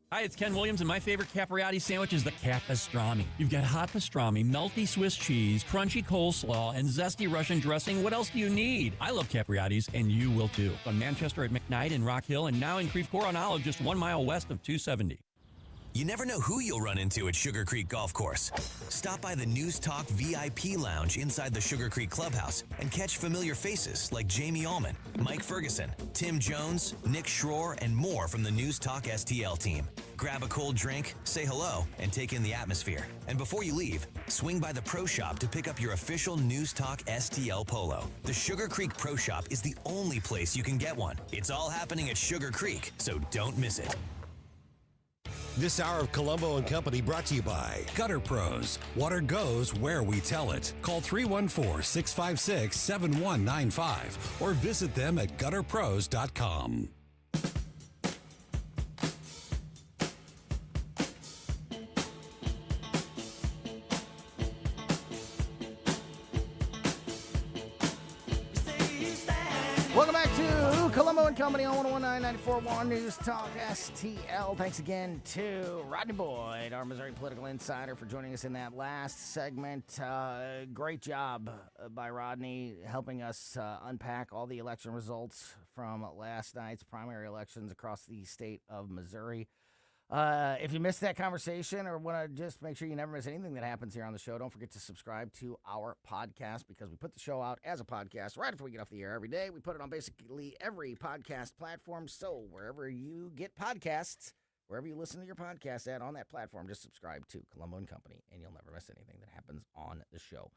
Hi, it's Ken Williams, and my favorite Capriati sandwich is the Capistrami. You've got hot pastrami, melty Swiss cheese, crunchy coleslaw, and zesty Russian dressing. What else do you need? I love Capriati's, and you will too. On Manchester at McKnight and Rock Hill, and now in Creve Coeur on Olive, just 1 mile west of 270. You never know who you'll run into at Sugar Creek Golf Course. Stop by the News Talk VIP Lounge inside the Sugar Creek Clubhouse and catch familiar faces like Jamie Allman, Mike Ferguson, Tim Jones, Nick Schroer, and more from the News Talk STL team. Grab a cold drink, say hello, and take in the atmosphere. And before you leave, swing by the Pro Shop to pick up your official News Talk STL polo. The Sugar Creek Pro Shop is the only place you can get one. It's all happening at Sugar Creek, so don't miss it. This hour of Colombo and Company brought to you by Gutter Pros. Water goes where we tell it. Call 314-656-7195 or visit them at gutterpros.com. Welcome back to Colombo and Company on 101.9 News Talk STL. Thanks again to Rodney Boyd, our Missouri political insider, for joining us in that last segment. Great job by Rodney helping us unpack all the election results from last night's primary elections across the state of Missouri. If you missed that conversation or want to just make sure you never miss anything that happens here on the show, don't forget to subscribe to our podcast, because we put the show out as a podcast right after we get off the air every day. We put it on basically every podcast platform. So wherever you get podcasts, wherever you listen to your podcast at on that platform, just subscribe to Colombo and Company, and you'll never miss anything that happens on the show.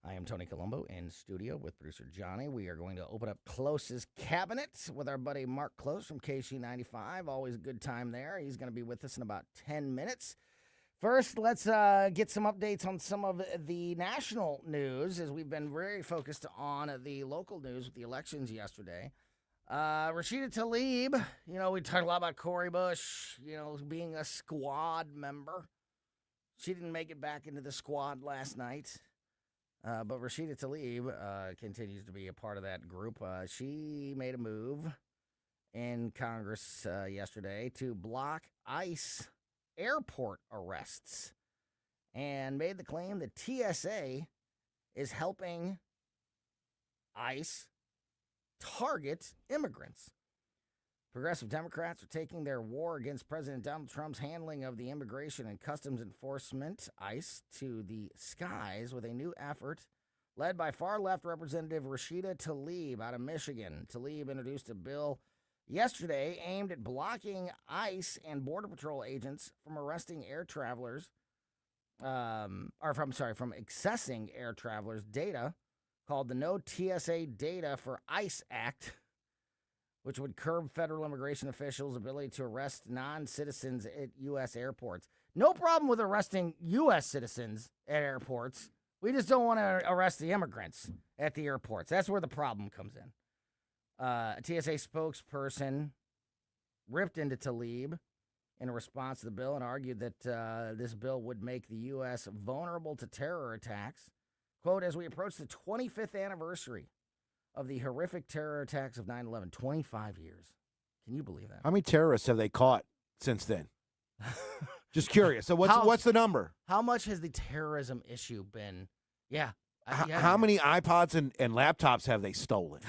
I am Tony Colombo in studio with producer Johnny. We are going to open up Close's cabinet with our buddy Mark Close from KC95. Always a good time there. He's going to be with us in about 10 minutes. First, let's get some updates on some of the national news, as we've been very focused on the local news with the elections yesterday. Rashida Tlaib, we talked a lot about Cori Bush, being a squad member. She didn't make it back into the squad last night. But Rashida Tlaib continues to be a part of that group. She made a move in Congress yesterday to block ICE airport arrests and made the claim that TSA is helping ICE target immigrants. Progressive Democrats are taking their war against President Donald Trump's handling of the Immigration and Customs Enforcement, ICE, to the skies with a new effort led by far-left Representative Rashida Tlaib out of Michigan. Tlaib introduced a bill yesterday aimed at blocking ICE and Border Patrol agents from arresting air travelers, from accessing air travelers' data, called the No TSA Data for ICE Act, which would curb federal immigration officials' ability to arrest non-citizens at U.S. airports. No problem with arresting U.S. citizens at airports. We just don't want to arrest the immigrants at the airports. That's where the problem comes in. A TSA spokesperson ripped into Tlaib in response to the bill and argued that this bill would make the U.S. vulnerable to terror attacks. Quote, as we approach the 25th anniversary of the horrific terror attacks of 9/11, 25 years. Can you believe that? How many terrorists have they caught since then? Just curious. So what's the number? How much has the terrorism issue been? Yeah. How many iPods and laptops have they stolen?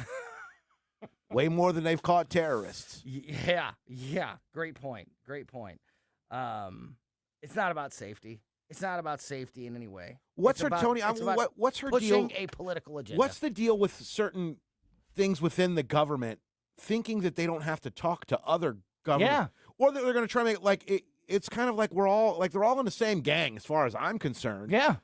Way more than they've caught terrorists. Yeah. Great point. It's not about safety. It's not about safety in any way. What's her pushing deal? A political agenda. What's the deal with certain things within the government thinking that they don't have to talk to other government? Yeah. Or that they're going to try to make like it's kind of like they're all in the same gang as far as I'm concerned. Yeah.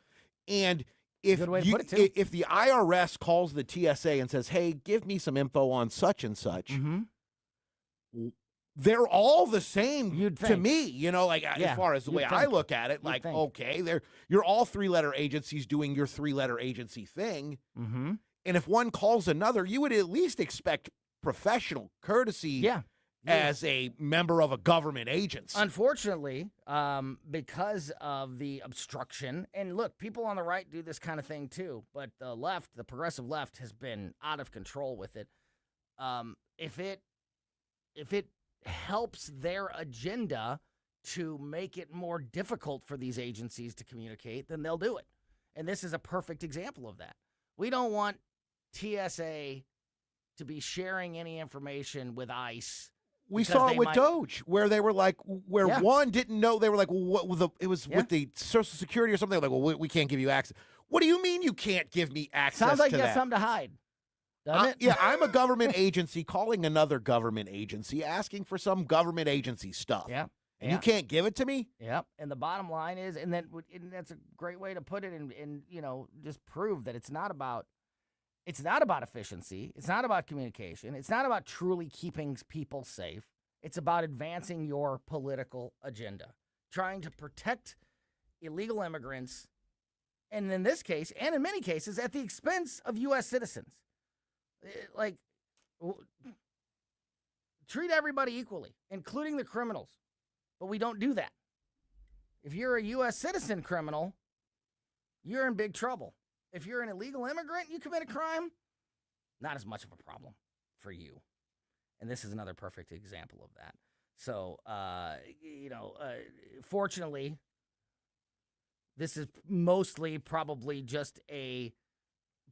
And if the IRS calls the TSA and says, "Hey, give me some info on such and such," they're all the same to me. As far as the way I look at it, okay, you're all three-letter agencies doing your three-letter agency thing. Mm-hmm. And if one calls another, you would at least expect professional courtesy. As a member of a government agency. Unfortunately, because of the obstruction, and look, people on the right do this kind of thing too, but the left, the progressive left, has been out of control with it. If it helps their agenda to make it more difficult for these agencies to communicate, then they'll do it. And this is a perfect example of that. We don't want TSA to be sharing any information with ICE. We saw it with Doge, where they were like, one didn't know. They were like, well, with the Social Security or something. They were like, well, we can't give you access. What do you mean you can't give me access Sounds like to you that? got something to hide, doesn't it? Yeah, I'm a government agency calling another government agency, asking for some government agency stuff. Yeah. And you can't give it to me? Yep. And the bottom line is, and that's a great way to put it and just prove that it's not about efficiency. It's not about communication. It's not about truly keeping people safe. It's about advancing your political agenda, trying to protect illegal immigrants, and in this case, and in many cases, at the expense of U.S. citizens. Treat everybody equally, including the criminals. But we don't do that. If you're a U.S. citizen criminal, you're in big trouble. If you're an illegal immigrant, you commit a crime, not as much of a problem for you. And this is another perfect example of that. So, fortunately, this is mostly probably just a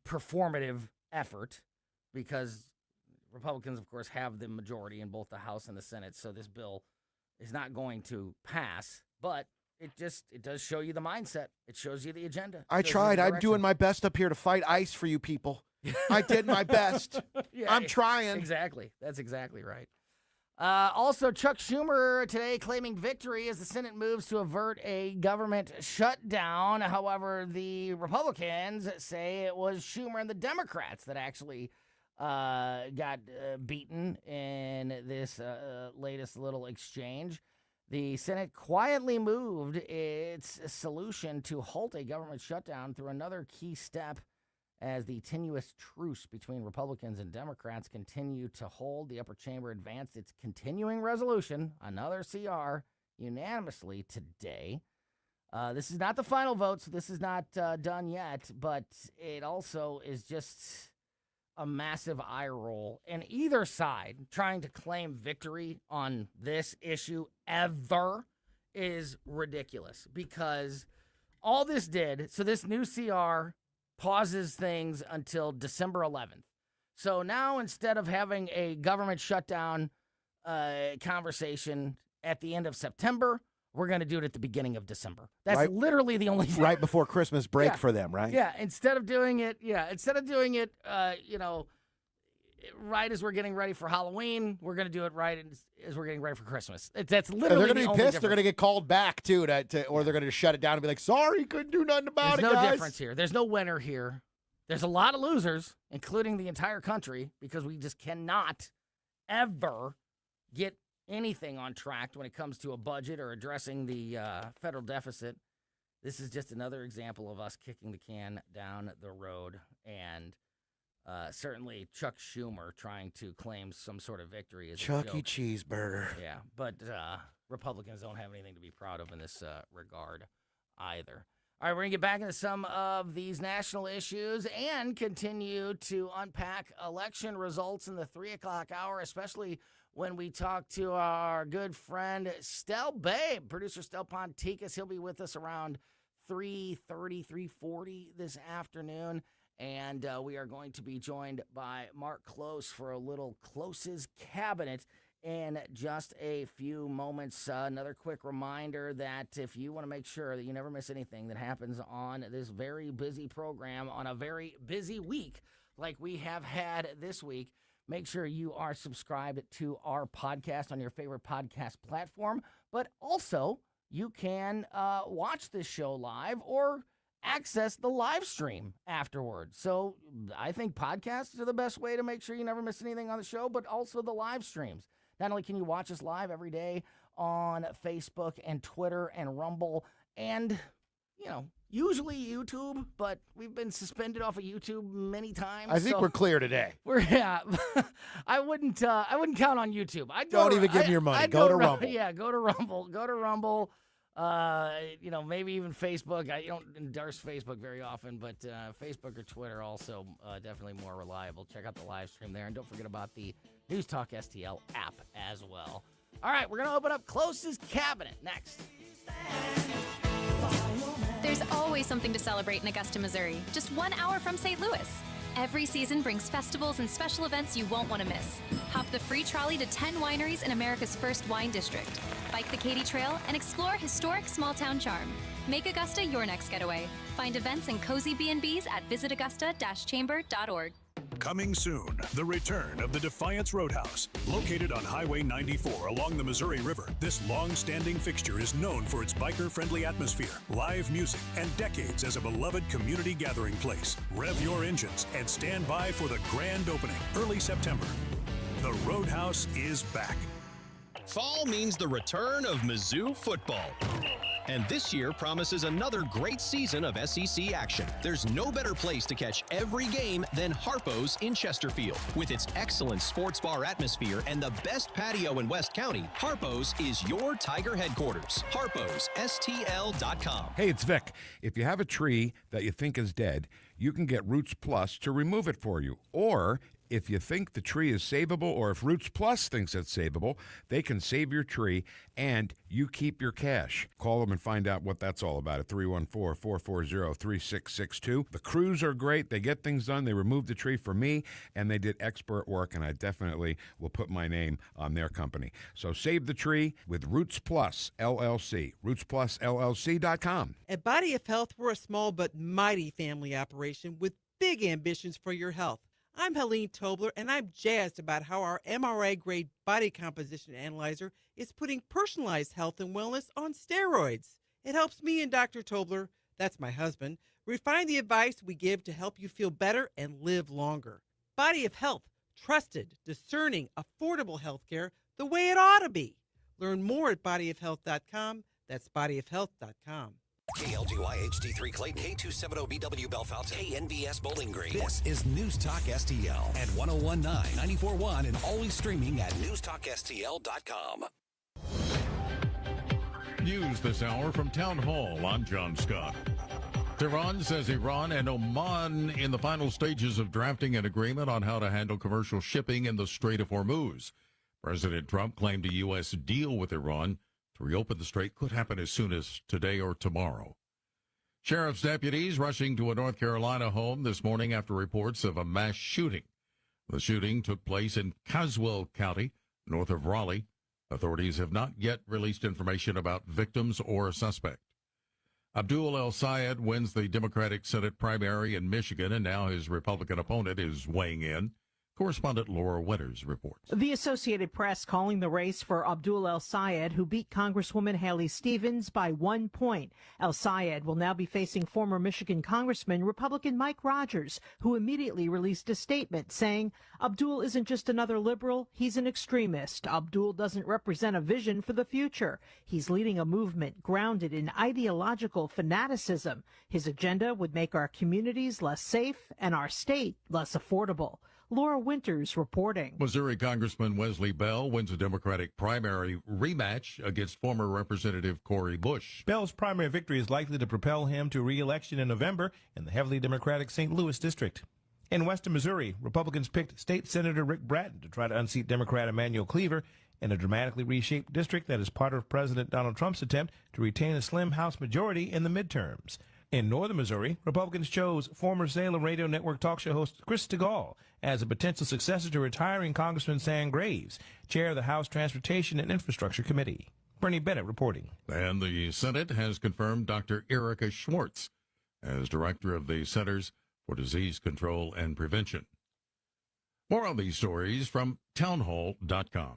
performative effort because Republicans, of course, have the majority in both the House and the Senate. So this bill is not going to pass, but it does show you the mindset. It shows you the agenda. I tried. I'm doing my best up here to fight ICE for you people. I did my best. I'm trying. Exactly. That's exactly right. Also, Chuck Schumer today claiming victory as the Senate moves to avert a government shutdown. However, the Republicans say it was Schumer and the Democrats that actually got beaten in this latest little exchange. The Senate quietly moved its solution to halt a government shutdown through another key step as the tenuous truce between Republicans and Democrats continued to hold. The upper chamber advanced its continuing resolution, another CR, unanimously today. This is not the final vote, so this is not done yet, but it also is just a massive eye roll. And either side trying to claim victory on this issue ever is ridiculous because all this did, so this new CR pauses things until December 11th. So now instead of having a government shutdown conversation at the end of September, we're going to do it at the beginning of December. That's literally the only thing. Right before Christmas break for them, right? Yeah, instead of doing it, right as we're getting ready for Halloween, we're going to do it right as we're getting ready for Christmas. That's literally they're going to be pissed. Difference. They're going to get called back, too, or they're going to shut it down and be like, sorry, couldn't do nothing about There's it, no guys. difference here. There's no winner here. There's a lot of losers, including the entire country, because we just cannot ever get anything on track when it comes to a budget or addressing the federal deficit. This is just another example of us kicking the can down the road, and certainly Chuck Schumer trying to claim some sort of victory is Chuck a E. joke. Cheeseburger. Yeah, but Republicans don't have anything to be proud of in this regard either. All right, we're going to get back into some of these national issues and continue to unpack election results in the 3 o'clock hour, especially when we talk to our good friend Stel Babe, producer Stel Ponticus. He'll be with us around 3:30, 3:40 this afternoon. And we are going to be joined by Mark Close for a little Close's Cabinet in just a few moments. Another quick reminder that if you want to make sure that you never miss anything that happens on this very busy program on a very busy week like we have had this week, make sure you are subscribed to our podcast on your favorite podcast platform. But also, you can watch this show live or access the live stream afterwards. So I think podcasts are the best way to make sure you never miss anything on the show, but also the live streams. Not only can you watch us live every day on Facebook and Twitter and Rumble and, usually YouTube, but we've been suspended off of YouTube many times. I think we're clear today. I wouldn't count on YouTube. Don't even give me your money. Go to Rumble. Yeah, go to Rumble. Go to Rumble. Maybe even Facebook. I don't endorse Facebook very often, but Facebook or Twitter also definitely more reliable. Check out the live stream there, and don't forget about the News Talk STL app as well. All right, we're going to open up Close's Cabinet next. There's always something to celebrate in Augusta, Missouri, just 1 hour from St. Louis. Every season brings festivals and special events you won't want to miss. Hop the free trolley to 10 wineries in America's first wine district. Bike the Katy Trail and explore historic small-town charm. Make Augusta your next getaway. Find events and cozy B&Bs at visitaugusta-chamber.org. Coming soon, the return of the Defiance Roadhouse. Located on Highway 94 along the Missouri River, this long-standing fixture is known for its biker-friendly atmosphere, live music, and decades as a beloved community gathering place. Rev your engines and stand by for the grand opening, early September. The Roadhouse is back. Fall means the return of Mizzou football. And this year promises another great season of SEC action. There's no better place to catch every game than Harpo's in Chesterfield. With its excellent sports bar atmosphere and the best patio in West County, Harpo's is your Tiger headquarters. Harpo's, STL.com. Hey, it's Vic. If you have a tree that you think is dead, you can get Roots Plus to remove it for you. Or if you think the tree is savable, or if Roots Plus thinks it's savable, they can save your tree and you keep your cash. Call them and find out what that's all about at 314-440-3662. The crews are great. They get things done. They removed the tree for me, and they did expert work, and I definitely will put my name on their company. So save the tree with Roots Plus, LLC. RootsPlusLLC.com. At Body of Health, we're a small but mighty family operation with big ambitions for your health. I'm Helene Tobler, and I'm jazzed about how our MRI-grade body composition analyzer is putting personalized health and wellness on steroids. It helps me and Dr. Tobler, that's my husband, refine the advice we give to help you feel better and live longer. Body of Health, trusted, discerning, affordable health care the way it ought to be. Learn more at bodyofhealth.com. That's bodyofhealth.com. KLGY HD3 Clayton, K270BW Bellefonte, KNBS Bowling Green. This is News Talk STL at 1019, 94.1, and always streaming at newstalkstl.com. News this hour from Town Hall. I'm John Scott. Tehran says Iran and Oman in the final stages of drafting an agreement on how to handle commercial shipping in the Strait of Hormuz. President Trump claimed a U.S. deal with Iran to reopen the strait could happen as soon as today or tomorrow. Sheriff's deputies rushing to a North Carolina home this morning after reports of a mass shooting. The shooting took place in Caswell County, north of Raleigh. Authorities have not yet released information about victims or a suspect. Abdul El-Sayed wins the Democratic Senate primary in Michigan, and now his Republican opponent is weighing in. Correspondent Laura Winters reports. The Associated Press calling the race for Abdul El Sayed, who beat Congresswoman Haley Stevens by 1 point. El Sayed will now be facing former Michigan Congressman Republican Mike Rogers, who immediately released a statement saying Abdul isn't just another liberal, he's an extremist. Abdul doesn't represent a vision for the future. He's leading a movement grounded in ideological fanaticism. His agenda would make our communities less safe and our state less affordable. Laura Winters reporting. Missouri Congressman Wesley Bell wins a Democratic primary rematch against former Representative Cori Bush. Bell's primary victory is likely to propel him to re-election in November in the heavily Democratic St. Louis district. In western Missouri, Republicans picked State Senator Rick Bratton to try to unseat Democrat Emmanuel Cleaver in a dramatically reshaped district that is part of President Donald Trump's attempt to retain a slim House majority in the midterms. In northern Missouri, Republicans chose former Salem Radio Network talk show host Chris Stegall as a potential successor to retiring Congressman Sam Graves, chair of the House Transportation and Infrastructure Committee. Bernie Bennett reporting. And the Senate has confirmed Dr. Erica Schwartz as director of the Centers for Disease Control and Prevention. More on these stories from townhall.com.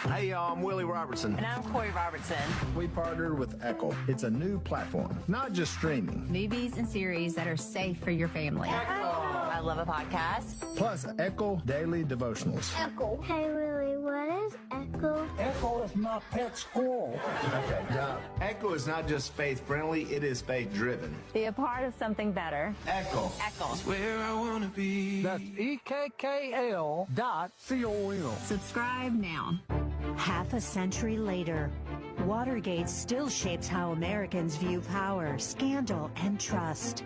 Hey, y'all, I'm Willie Robertson. And I'm Corey Robertson. We partnered with Echo. It's a new platform, not just streaming. Movies and series that are safe for your family. I love a podcast. Plus, Echo Daily Devotionals. Echo. Hey, Willie, what is Echo? Echo is my pet squirrel. Okay, now, Echo is not just faith-friendly, it is faith-driven. Be a part of something better. Echo. Echo. Where I want to be. That's EKKL.com. Subscribe now. Half a century later, Watergate still shapes how Americans view power, scandal, and trust.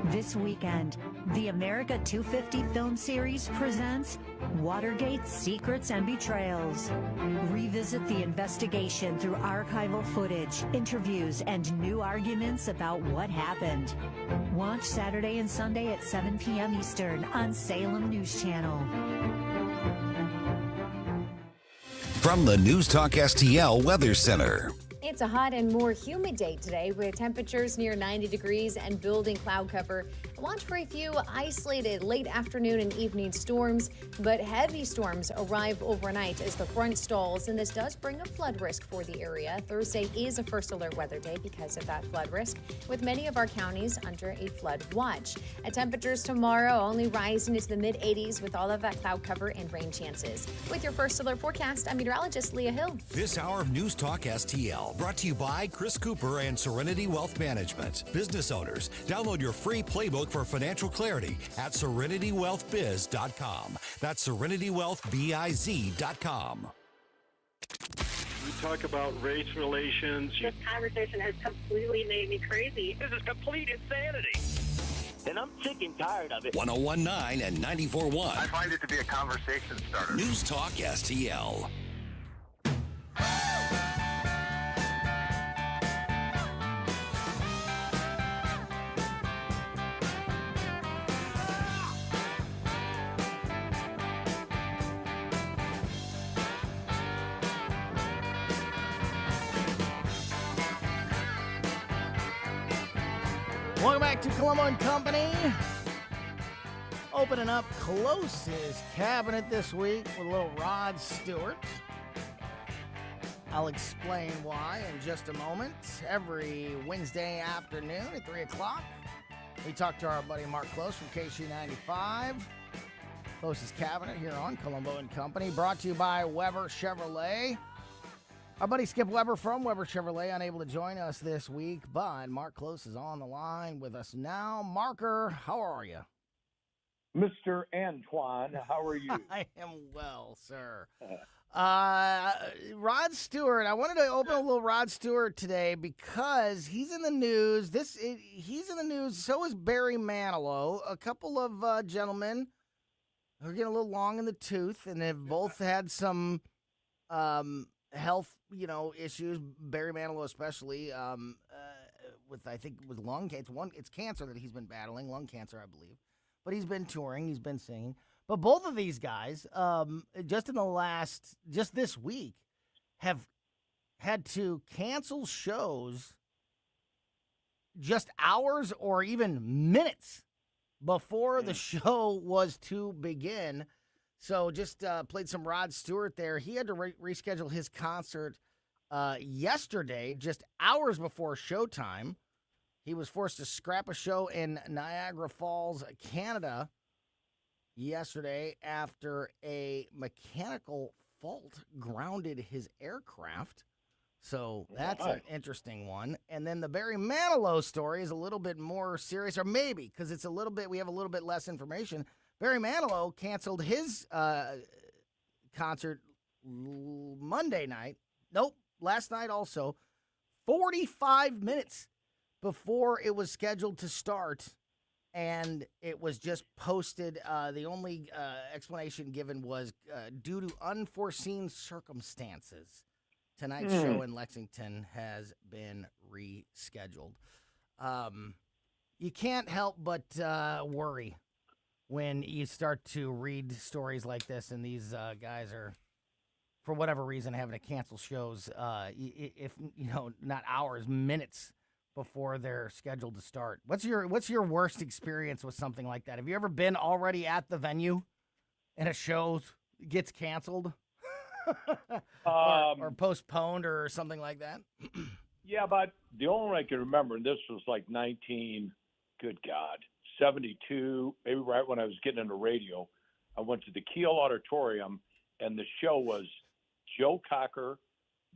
This weekend, the America 250 film series presents Watergate Secrets and Betrayals. Revisit the investigation through archival footage, interviews, and new arguments about what happened. Watch Saturday and Sunday at 7 p.m. Eastern on Salem News Channel. From the News Talk STL Weather Center. It's a hot and more humid day today with temperatures near 90 degrees and building cloud cover. Watch for a few isolated late afternoon and evening storms, but heavy storms arrive overnight as the front stalls, and this does bring a flood risk for the area. Thursday is a first alert weather day because of that flood risk, with many of our counties under a flood watch. Temperatures tomorrow only rising into the mid-80s with all of that cloud cover and rain chances. With your first alert forecast, I'm meteorologist Leah Hill. This hour of News Talk STL brought to you by Chris Cooper and Serenity Wealth Management. Business owners, download your free playbook for financial clarity at SerenityWealthBiz.com. That's SerenityWealthBiz.com. We talk about race relations. This conversation has completely made me crazy. This is complete insanity. And I'm sick and tired of it. 101.9 and 94.1. I find it to be a conversation starter. News Talk STL. Welcome back to Colombo & Company. Opening up Close's cabinet this week with a little Rod Stewart. I'll explain why in just a moment. Every Wednesday afternoon at 3 o'clock, we talk to our buddy Mark Close from KC95. Close's cabinet here on Colombo & Company, brought to you by Weber Chevrolet. Our buddy Skip Weber from Weber Chevrolet unable to join us this week, but Mark Close is on the line with us now. Marker, how are you? Mr. Antoine, how are you? I am well, sir. Rod Stewart, I wanted to open a little Rod Stewart today because he's in the news. He's in the news, so is Barry Manilow. A couple of gentlemen who are getting a little long in the tooth, and they've both had some health, issues. Barry Manilow especially, with lung cancer. It's cancer that he's been battling, lung cancer, I believe. But he's been touring, he's been singing. But both of these guys, just this week, have had to cancel shows just hours or even minutes before the show was to begin. So just played some Rod Stewart there. He had to reschedule his concert yesterday, just hours before showtime. He was forced to scrap a show in Niagara Falls, Canada yesterday after a mechanical fault grounded his aircraft. So that's an interesting one. And then the Barry Manilow story is a little bit more serious, or maybe because we have a little bit less information. Barry Manilow canceled his concert Monday night. Nope, last night also. 45 minutes before it was scheduled to start, and it was just posted. The only explanation given was due to unforeseen circumstances. Tonight's show in Lexington has been rescheduled. You can't help but worry when you start to read stories like this, and these guys are, for whatever reason, having to cancel shows, if not hours, minutes before they're scheduled to start. What's your worst experience with something like that? Have you ever been already at the venue and a show gets canceled or postponed or something like that? Yeah, but the only one I can remember, and this was like 72, maybe right when I was getting into radio, I went to the Kiel Auditorium, and the show was Joe Cocker,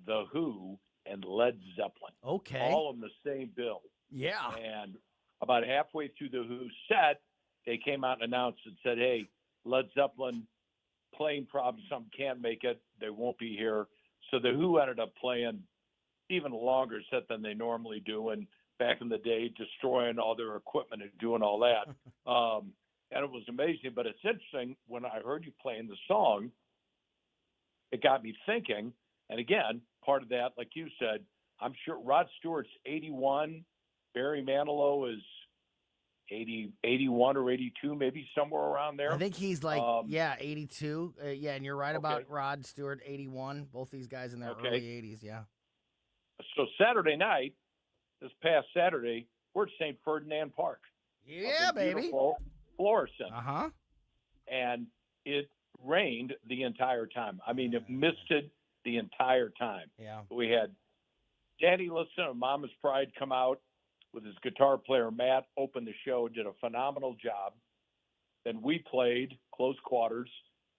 The Who, and Led Zeppelin. Okay. All on the same bill. Yeah. And about halfway through the Who set, they came out and announced and said, hey, Led Zeppelin, plane problems, some can't make it. They won't be here. So the Who ended up playing even longer set than they normally do. And back in the day, destroying all their equipment and doing all that. And it was amazing. But it's interesting, when I heard you playing the song, it got me thinking. And again, part of that, like you said, I'm sure Rod Stewart's 81, Barry Manilow is 81 or 82, maybe somewhere around there. I think he's like, 82. And you're right about Rod Stewart, 81. Both these guys in their early 80s, yeah. So Saturday night, this past Saturday, we're at St. Ferdinand Park. Yeah, baby. Florissant. Uh-huh. And it rained the entire time. I mean, it misted the entire time. Yeah. We had Danny Liston of Mama's Pride come out with his guitar player, Matt, opened the show, did a phenomenal job. Then we played close quarters.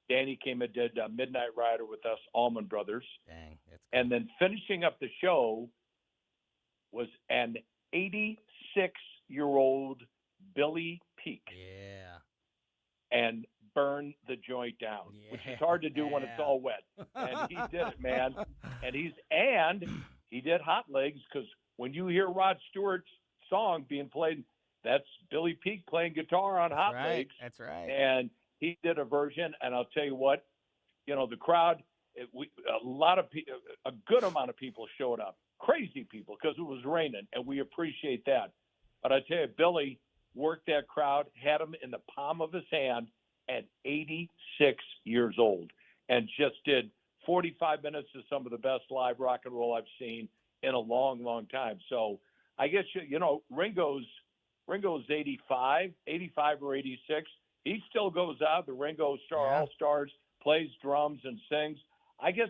Danny came and did Midnight Rider with us, Allman Brothers. Dang. And then finishing up the show was an 86-year-old Billy Peak. Yeah. And burn the joint down, which is hard to do when it's all wet. And he did it, man. And he did Hot Legs, because when you hear Rod Stewart's song being played, that's Billy Peak playing guitar on Hot Legs. That's right. And he did a version, and I'll tell you what, the crowd, a good amount of people showed up. Crazy people, because it was raining, and we appreciate that. But I tell you, Billy worked that crowd, had them in the palm of his hand at 86 years old, and just did 45 minutes of some of the best live rock and roll I've seen in a long, long time. So I guess, Ringo's 85 or 86. He still goes out, the Ringo Star All-Stars, plays drums and sings. I guess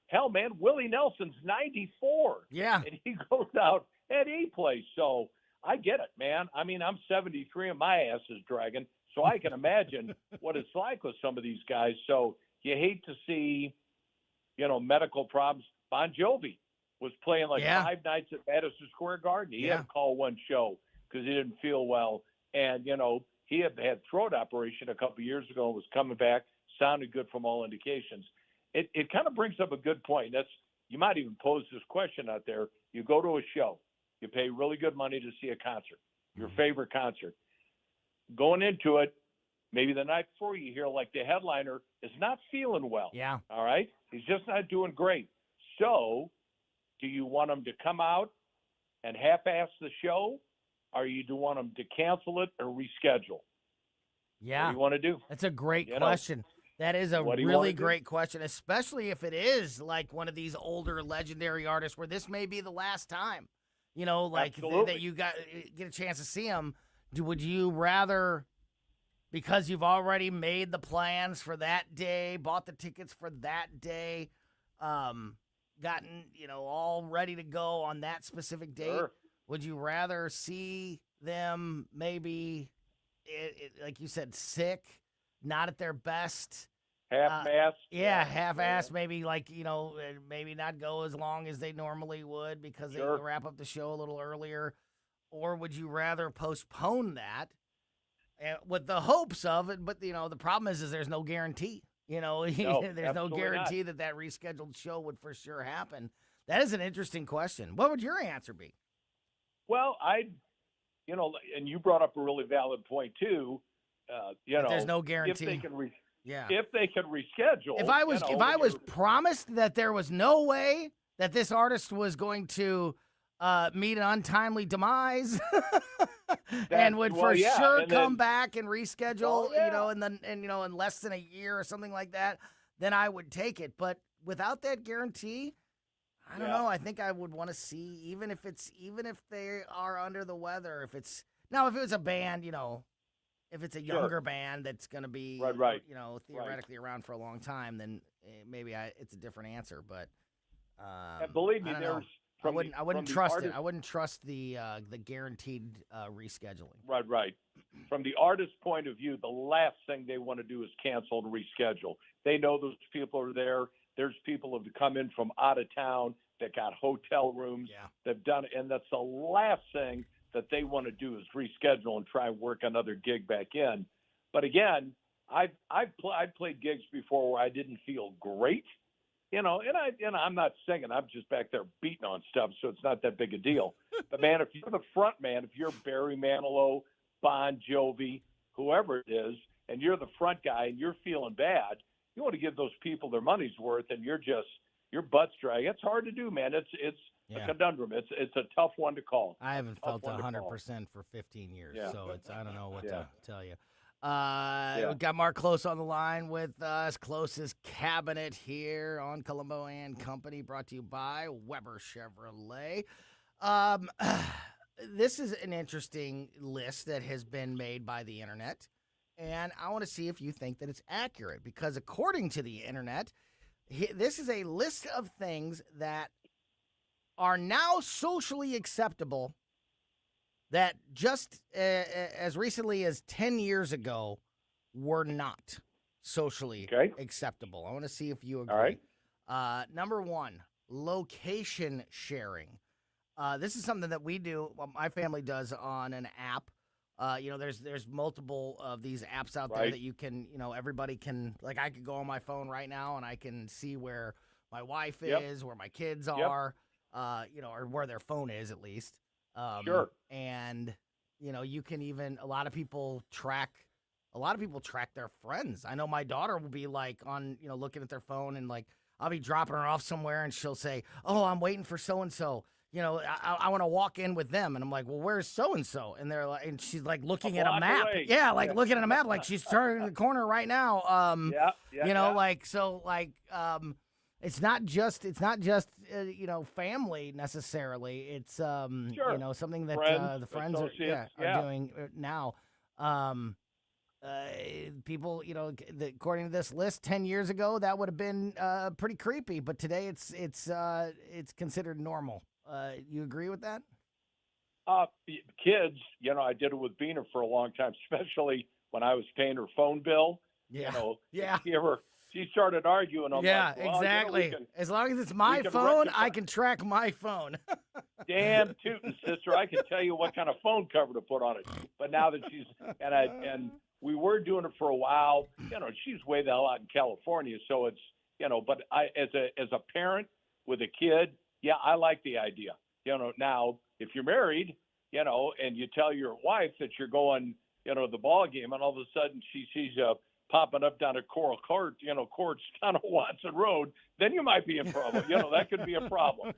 hell, man, Willie Nelson's 94. Yeah. And he goes out and he plays. So I get it, man. I mean, I'm 73 and my ass is dragging, so I can imagine what it's like with some of these guys. So you hate to see, medical problems. Bon Jovi was playing 5 nights at Madison Square Garden. He had to call one show because he didn't feel well. And, he had throat operation a couple of years ago and was coming back, sounded good from all indications. It kind of brings up a good point. You might even pose this question out there. You go to a show. You pay really good money to see a concert, your favorite concert. Going into it, maybe the night before, you hear the headliner is not feeling well. Yeah. All right? He's just not doing great. So do you want him to come out and half-ass the show, or do you want him to cancel it or reschedule? Yeah. What do you want to do? That's a great question. That is a really great question, especially if it is like one of these older legendary artists where this may be the last time, that you get a chance to see him. Would you rather, because you've already made the plans for that day, bought the tickets for that day, gotten, all ready to go on that specific date, Sure. would you rather see them maybe, like you said, sick, not at their best? Half-mast. Half-assed, maybe maybe not go as long as they normally would because they wrap up the show a little earlier. Or would you rather postpone that with the hopes of it? But, the problem is there's no guarantee. There's no guarantee that rescheduled show would for sure happen. That is an interesting question. What would your answer be? Well, and you brought up a really valid point, too. If there's no guarantee. If they can Yeah. If they could reschedule. If I was promised that there was no way that this artist was going to meet an untimely demise and would sure come back and reschedule, in less than a year or something like that, then I would take it. But without that guarantee, I don't know. I think I would want to see, even if they are under the weather, if it was a band, if it's a younger band that's going to be, theoretically around for a long time, then maybe it's a different answer. But and believe me, I wouldn't trust it. I wouldn't trust the guaranteed rescheduling. Right. From the artist's point of view, the last thing they want to do is cancel and reschedule. They know those people are there. There's people who have come in from out of town that got hotel rooms. Yeah. They've done it, and that's the last thing that they want to do is reschedule and try and work another gig back in. But again, I've played gigs before where I didn't feel great, and I'm not singing. I'm just back there beating on stuff, so it's not that big a deal. But man, if you're the front man, if you're Barry Manilow, Bon Jovi, whoever it is, and you're the front guy and you're feeling bad, you want to give those people their money's worth, and your butt's dry. It's hard to do, man. It's a conundrum. It's a tough one to call. I haven't felt 100% for 15 years, so I don't know what to tell you. We got Mark Close on the line with us. Close's Cabinet here on Colombo and Company, brought to you by Weber Chevrolet. This is an interesting list that has been made by the internet, and I want to see if you think that it's accurate, because according to the internet, this is a list of things that are now socially acceptable that just as recently as 10 years ago were not socially acceptable. I want to see if you agree. All right. Number one, location sharing. This is something that we do, my family does on an app. There's multiple of these apps out there that you can, everybody can, like I could go on my phone right now and I can see where my wife is, where my kids are, or where their phone is at least. Sure. And, you can even, a lot of people track their friends. I know my daughter will be like on, looking at their phone, and like, I'll be dropping her off somewhere and she'll say, "Oh, I'm waiting for so-and-so. I want to walk in with them." And I'm like, "Well, where's so-and-so?" And they're like, and she's like looking at a map. Away. Yeah. Looking at a map, like she's turning the corner right now. It's not just family necessarily. It's something that the friends are doing now. People, according to this list, 10 years ago that would have been pretty creepy, but today it's considered normal. You agree with that? Kids, I did it with Beener for a long time, especially when I was paying her phone bill. She started arguing. I'm like, well, exactly. As long as it's my phone, I can track my phone. Damn tootin', sister. I can tell you what kind of phone cover to put on it. But now that she's, and we were doing it for a while, she's way the hell out in California. So it's, but as a parent with a kid, I like the idea. Now if you're married, and you tell your wife that you're going, the ball game, and all of a sudden she sees you popping up down at Coral Courts down at Watson Road, then you might be in trouble. That could be a problem.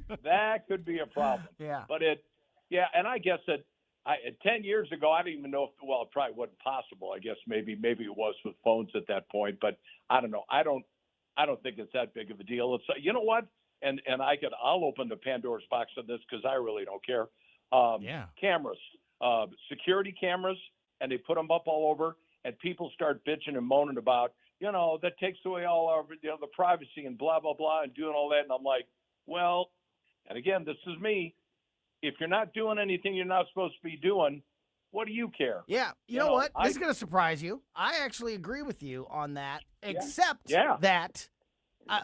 Yeah. But and I guess that 10 years ago, I didn't even know it probably wasn't possible. I guess maybe it was with phones at that point, but I don't know. I don't think it's that big of a deal. It's, you know what? And I'll open the Pandora's box of this because I really don't care. Cameras. security cameras, and they put them up all over, and people start bitching and moaning about, that takes away all our, the privacy and blah, blah, blah, and doing all that. And I'm like, well, and again, this is me. If you're not doing anything you're not supposed to be doing, what do you care? Yeah. You know what? This is going to surprise you. I actually agree with you on that, except that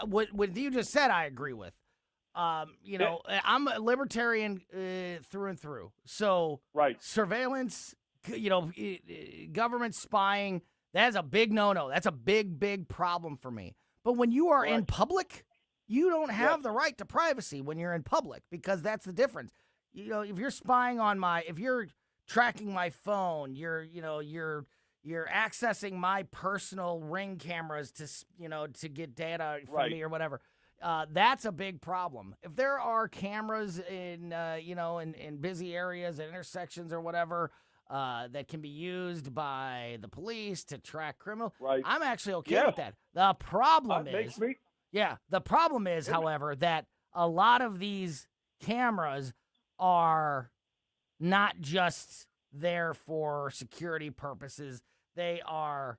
what you just said I agree with. I'm a libertarian through and through. So surveillance, government spying, that's a big no-no. That's a big, big problem for me. But when you are in public, you don't have the right to privacy when you're in public, because that's the difference. If you're spying on if you're tracking my phone, you're accessing my personal Ring cameras to get data from me or whatever. That's a big problem. If there are cameras in busy areas and intersections or whatever that can be used by the police to track criminals, I'm actually okay with that. The problem is, however, that a lot of these cameras are not just there for security purposes. They are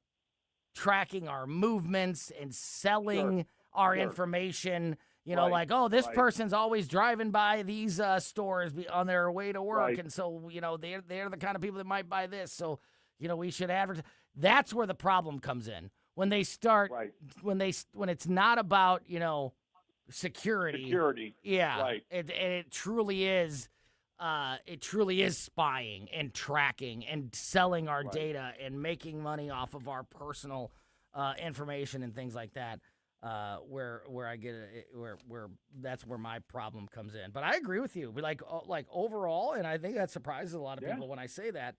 tracking our movements and selling our information. This person's always driving by these stores on their way to work, and so they're the kind of people that might buy this. So we should advertise. That's where the problem comes in when they start when it's not about security. Yeah, it truly is. It truly is spying and tracking and selling our data and making money off of our personal information and things like that. Where I get it, where that's where my problem comes in. But I agree with you. Like overall, and I think that surprises a lot of people when I say that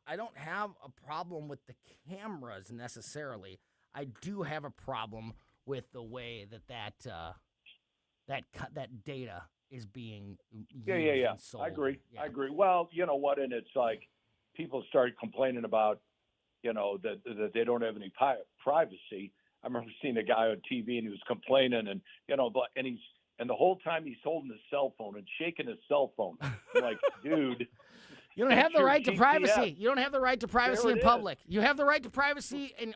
I don't have a problem with the cameras necessarily. I do have a problem with the way that data is being used and sold. I agree. Well, you know what? And it's like people started complaining about, that they don't have any privacy. I remember seeing a guy on TV and he was complaining and the whole time he's holding his cell phone and shaking his cell phone. I'm like, dude. You don't have the right to privacy. You don't have the right to privacy in public. You have the right to privacy in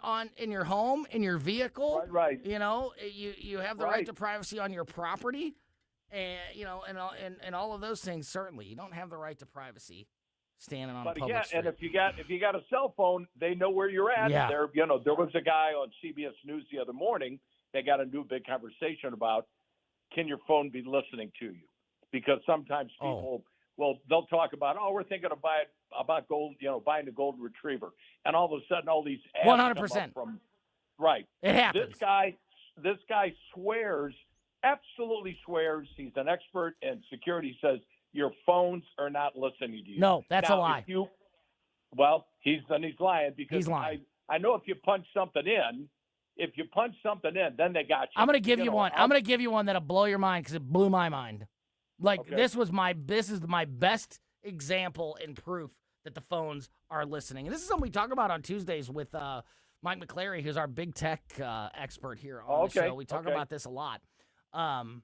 your home, in your vehicle. Right. You have the right to privacy on your property, and and all of those things. Certainly, you don't have the right to privacy standing on a public street. And if you got a cell phone, they know where you're at. Yeah. There was a guy on CBS News the other morning. They got a new big conversation about, can your phone be listening to you? Because sometimes people. Well, they'll talk about, we're thinking of buying a golden retriever, and all of a sudden, all these ads 100% from It happens. This guy swears, absolutely swears. He's an expert in security. Says your phones are not listening to you. No, that's a lie. He's lying because he's lying. I know if you punch something in, then they got you. I'm going to give you one. I'm going to give you one that'll blow your mind because it blew my mind. This is my best example and proof that the phones are listening. And this is something we talk about on Tuesdays with Mike McClary, who's our big tech expert here on the show. We talk about this a lot. I'm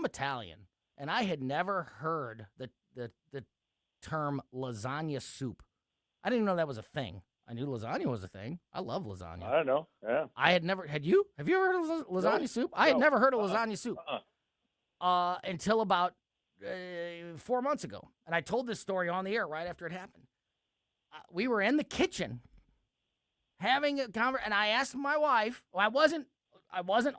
Italian, and I had never heard the term lasagna soup. I didn't even know that was a thing. I knew lasagna was a thing. I love lasagna. I don't know. Yeah. I had never. Have you ever heard of lasagna soup? I had never heard of lasagna soup until about 4 months ago, and I told this story on the air right after it happened. We were in the kitchen having a conversation, and I asked my wife. I wasn't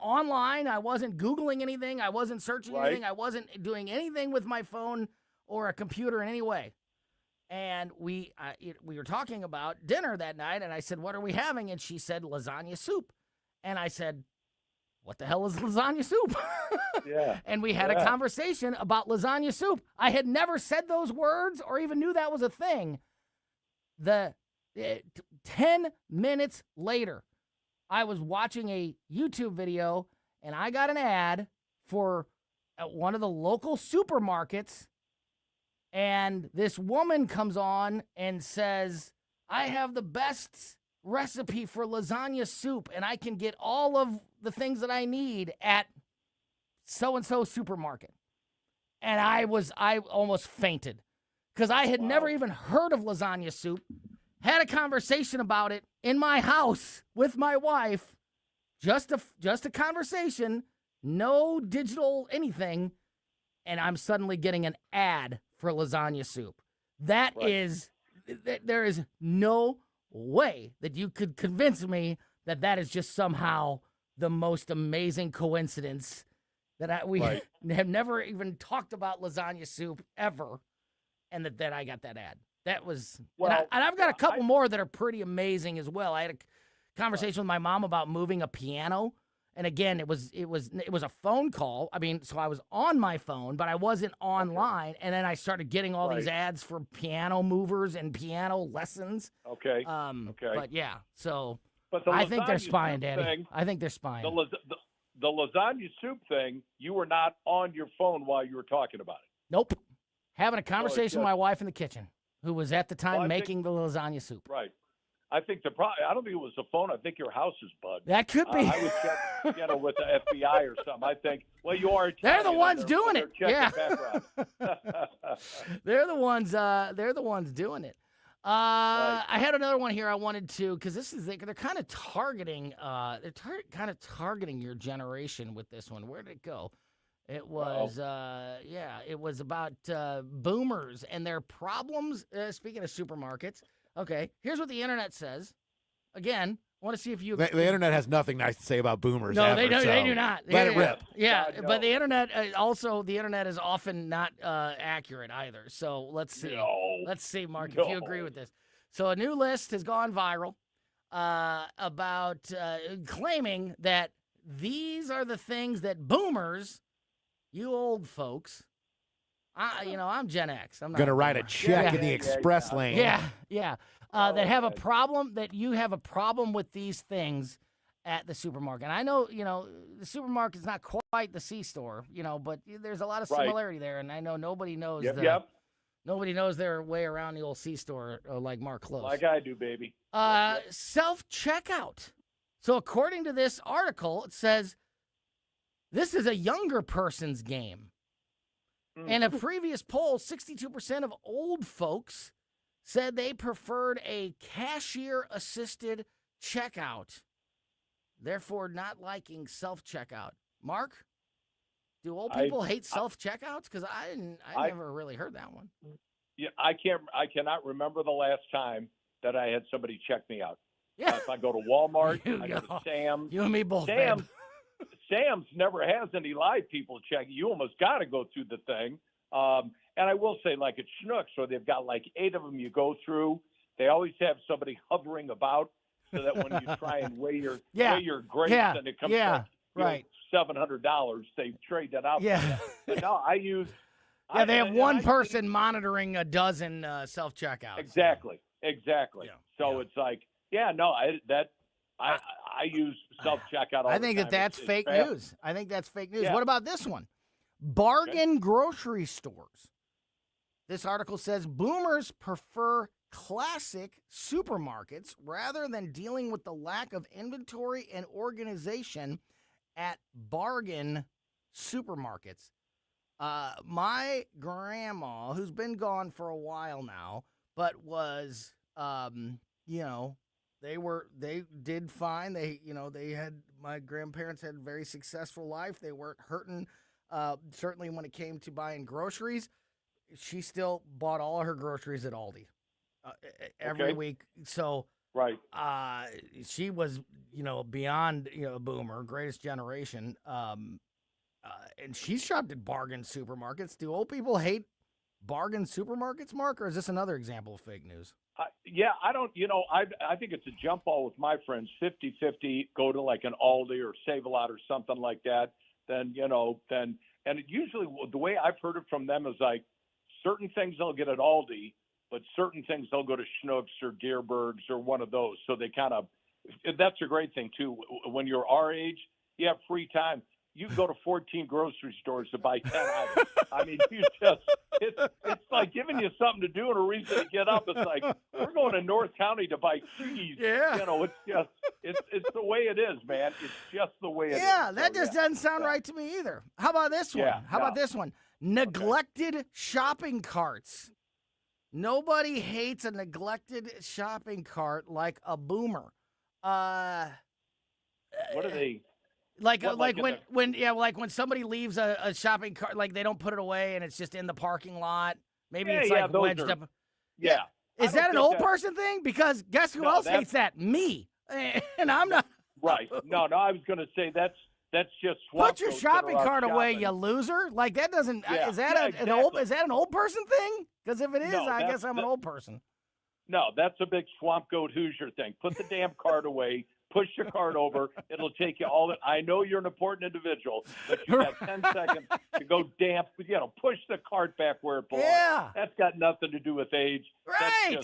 online. I wasn't Googling anything. I wasn't searching anything. I wasn't doing anything with my phone or a computer in any way. And we were talking about dinner that night, and I said, what are we having? And she said, lasagna soup. And I said, what the hell is lasagna soup? Yeah. And we had a conversation about lasagna soup. I had never said those words or even knew that was a thing. 10 minutes later, I was watching a YouTube video, and I got an ad for one of the local supermarkets. And this woman comes on and says, I have the best recipe for lasagna soup, and I can get all of the things that I need at so-and-so supermarket. And I almost fainted because I had never even heard of lasagna soup. Had a conversation about it in my house with my wife. Just a conversation, no digital anything, and I'm suddenly getting an ad for lasagna soup. There is no way that you could convince me that is just somehow the most amazing coincidence that we have never even talked about lasagna soup ever, and that I got that ad. That was, and I've got a couple more that are pretty amazing as well. I had a conversation with my mom about moving a piano, and again, it was a phone call. I mean, so I was on my phone, but I wasn't online, and then I started getting all these ads for piano movers and piano lessons. Okay. But yeah, so but I think they're spying, Daddy. I think they're spying. The lasagna soup thing, you were not on your phone while you were talking about it. Nope. Having a conversation with my wife in the kitchen, who was at the time making the lasagna soup. Right. I think I don't think it was the phone. I think your house is bugged. That could be. I would check, with the FBI or something. I think. Well, you are. They're the ones doing it. Yeah. They're the ones doing it. I had another one here I wanted to, because they're kind of targeting. Kind of targeting your generation with this one. Where did it go? It was, it was about boomers and their problems. Speaking of supermarkets, okay, here's what the internet says. Again, I want to see if you... The internet has nothing nice to say about boomers. No, ever, they do not. Let it rip. Yeah, but the internet, the internet is often not accurate either. So let's see. Let's see, Mark, if you agree with this. So a new list has gone viral about claiming that these are the things that boomers... You old folks, I'm Gen X. I'm not going to write a check in the express lane. Yeah. That have a problem, that you have a problem with these things at the supermarket. And I know, the supermarket's not quite the C-store, but there's a lot of similarity there. And I know nobody knows nobody knows their way around the old C-store like Mark Close. Like I do, baby. Self-checkout. So according to this article, it says, this is a younger person's game. In a previous poll, 62% of old folks said they preferred a cashier-assisted checkout, therefore not liking self-checkout. Mark, do old people hate self-checkouts? Because I never really heard that one. Yeah, I cannot remember the last time that I had somebody check me out. Yeah. If I go to Walmart, I go to Sam's. You and me both, Sam's never has any live people check. You almost got to go through the thing. And I will say, like at Schnucks, where they've got like 8 of them you go through, they always have somebody hovering about so that when you try and weigh your grapes and it comes back, $700, they trade that out. Yeah. But no, I use. They have one person monitoring a dozen self-checkouts. Exactly. Yeah. So it's like, I use self-checkout all I think the time. that's fake news. I think that's fake news. What about this one? Bargain grocery stores. This article says boomers prefer classic supermarkets rather than dealing with the lack of inventory and organization at bargain supermarkets. My grandma, who's been gone for a while now, but was, they did fine. My grandparents had a very successful life. They weren't hurting. Certainly when it came to buying groceries, she still bought all of her groceries at Aldi every week. So she was, beyond a boomer, greatest generation. And she shopped at bargain supermarkets. Do old people hate bargain supermarkets, Mark, or is this another example of fake news? I don't, I think it's a jump ball with my friends, 50-50, go to like an Aldi or Save-A-Lot or something like that. And it usually the way I've heard it from them is like certain things they'll get at Aldi, but certain things they'll go to Schnucks or Deerbergs or one of those. So they that's a great thing too. When you're our age, you have free time. You can go to 14 grocery stores to buy 10 items. I mean, it's like giving you something to do and a reason to get up. It's like, we're going to North County to buy cheese. Yeah. It's the way it is, man. It's just the way it is. Yeah, that So, just doesn't sound right to me either. How about this one? Yeah, How about this one? Neglected shopping carts. Nobody hates a neglected shopping cart like a boomer. What are they? Like What, like like when somebody leaves a shopping cart, like they don't put it away and it's just in the parking lot. Maybe it's like wedged up. Yeah. Is that an old person thing? Because guess who else hates that? Me. And I'm not. Right. No, I was going to say that's just swamp Put your goats that are shopping out cart away, shopping. you loser! Like that doesn't. Yeah. Is that Yeah, an old person thing? Because if it is, No, I that's- guess I'm an old person. No, that's a big swamp goat Hoosier thing. Put the damn cart away. Push your cart over. It'll take you all the. I know you're an important individual, but you got 10 seconds to go push the cart back where it belongs. Yeah. That's got nothing to do with age. Right.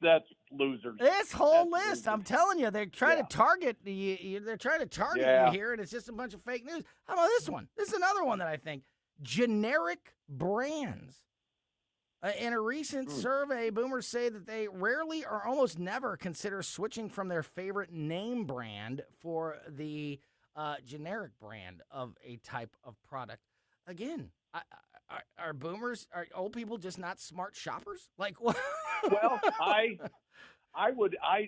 That's losers. This whole That's list, losers. I'm telling you, they're trying to target you. They're trying to target Yeah. you here, and it's just a bunch of fake news. How about this one? This is another one that I think generic brands. In a recent survey, boomers say that they rarely or almost never consider switching from their favorite name brand for the generic brand of a type of product. Again, are boomers, are old people just not smart shoppers? Like, what? Well,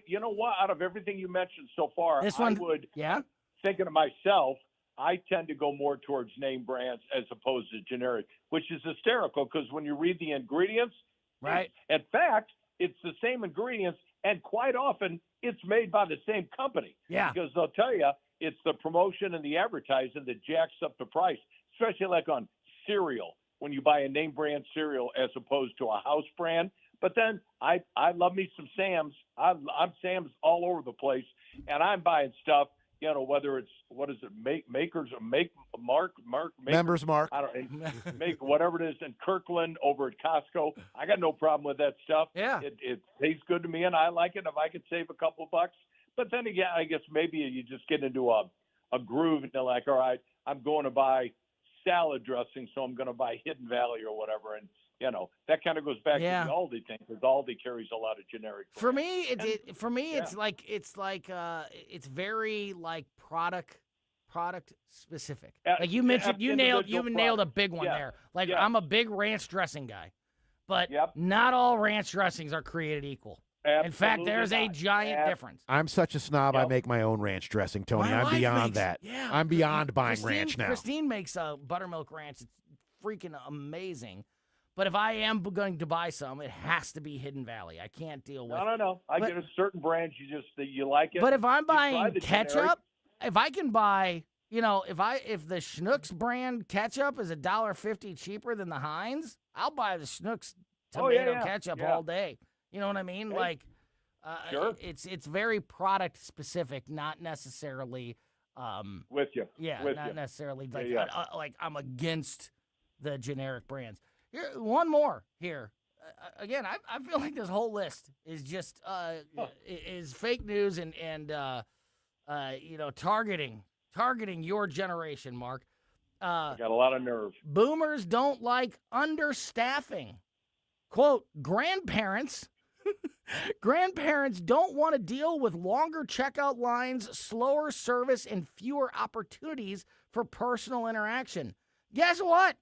you know what? Out of everything you mentioned so far, thinking to myself, I tend to go more towards name brands as opposed to generic, which is hysterical because when you read the ingredients, right? In fact, it's the same ingredients, and quite often it's made by the same company. Yeah. Because they'll tell you it's the promotion and the advertising that jacks up the price, especially like on cereal when you buy a name brand cereal as opposed to a house brand. But then I love me some Sam's. I'm Sam's all over the place, and I'm buying stuff. You know, whether it's Members Mark. I don't make whatever it is in Kirkland over at Costco. I got no problem with that stuff. Yeah, it tastes good to me, and I like it. If I could save a couple bucks, but then again, I guess maybe you just get into a groove and you're like, all right, I'm going to buy salad dressing, so I'm going to buy Hidden Valley or whatever, and you know that kind of goes back to the Aldi thing because Aldi carries a lot of generic. For me, it's very like product specific. Like you mentioned, you nailed a big one there. Like I'm a big ranch dressing guy, but not all ranch dressings are created equal. In fact, there's a giant difference. I'm such a snob. I make my own ranch dressing, Tony. I'm beyond that. Yeah, I'm beyond buying ranch now. Christine makes a buttermilk ranch. It's freaking amazing. But if I am going to buy some, it has to be Hidden Valley. I can't deal with. No. I get a certain brands you like it. But if I'm buying ketchup, generic. if I can buy, if the Schnucks brand ketchup is $1.50 cheaper than the Heinz, I'll buy the Schnucks tomato ketchup all day. You know what I mean? Hey. Like, sure. It's very product specific, not necessarily. With you. Yeah, with not you. necessarily like Yeah. I'm against the generic brands. Here, one more here. Again, I feel like this whole list is just is fake news and targeting your generation, Mark. I got a lot of nerve. Boomers don't like understaffing. Quote, grandparents don't want to deal with longer checkout lines, slower service, and fewer opportunities for personal interaction. Guess what?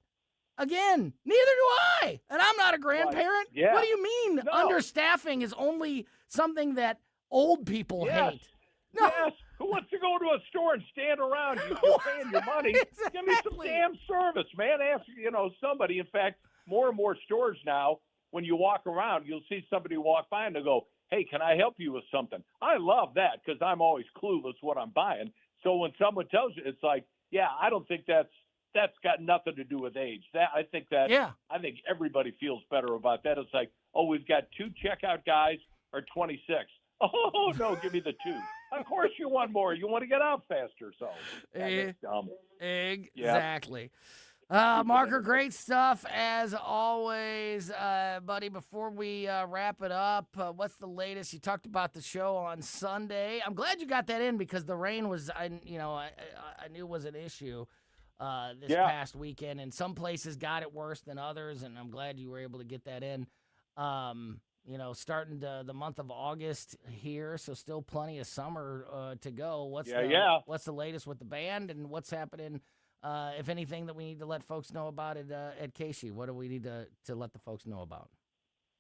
Again, neither do I. And I'm not a grandparent. Yeah. What do you mean No. understaffing is only something that old people hate? No. Yes. Who wants to go to a store and stand around? You're paying your money. Give me some damn service, man. Ask somebody. In fact, more and more stores now, when you walk around, you'll see somebody walk by and they'll go, hey, can I help you with something? I love that because I'm always clueless what I'm buying. So when someone tells you, it's like, yeah, I don't think that's got nothing to do with age. I think everybody feels better about that. It's like, oh, we've got 2 checkout guys or 26. Oh, no, give me the 2. Of course you want more. You want to get out faster. So that's dumb. Exactly. Marker, great stuff as always, buddy. Before we wrap it up, what's the latest? You talked about the show on Sunday. I'm glad you got that in because the rain was, I knew was an issue this past weekend, and some places got it worse than others, and I'm glad you were able to get that in. starting the month of August here, so still plenty of summer to go. What's the latest with the band, and what's happening, if anything, that we need to let folks know about at Casey? What do we need to let the folks know about?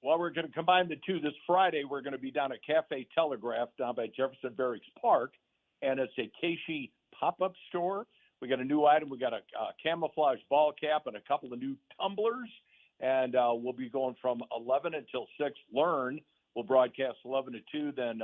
Well, we're going to combine the two. This Friday, we're going to be down at Cafe Telegraph down by Jefferson Barracks Park, and it's a Casey pop-up store. We got a new item. We got a camouflage ball cap and a couple of new tumblers, and we'll be going from 11 until 6. Learn. We'll broadcast 11 to 2. Then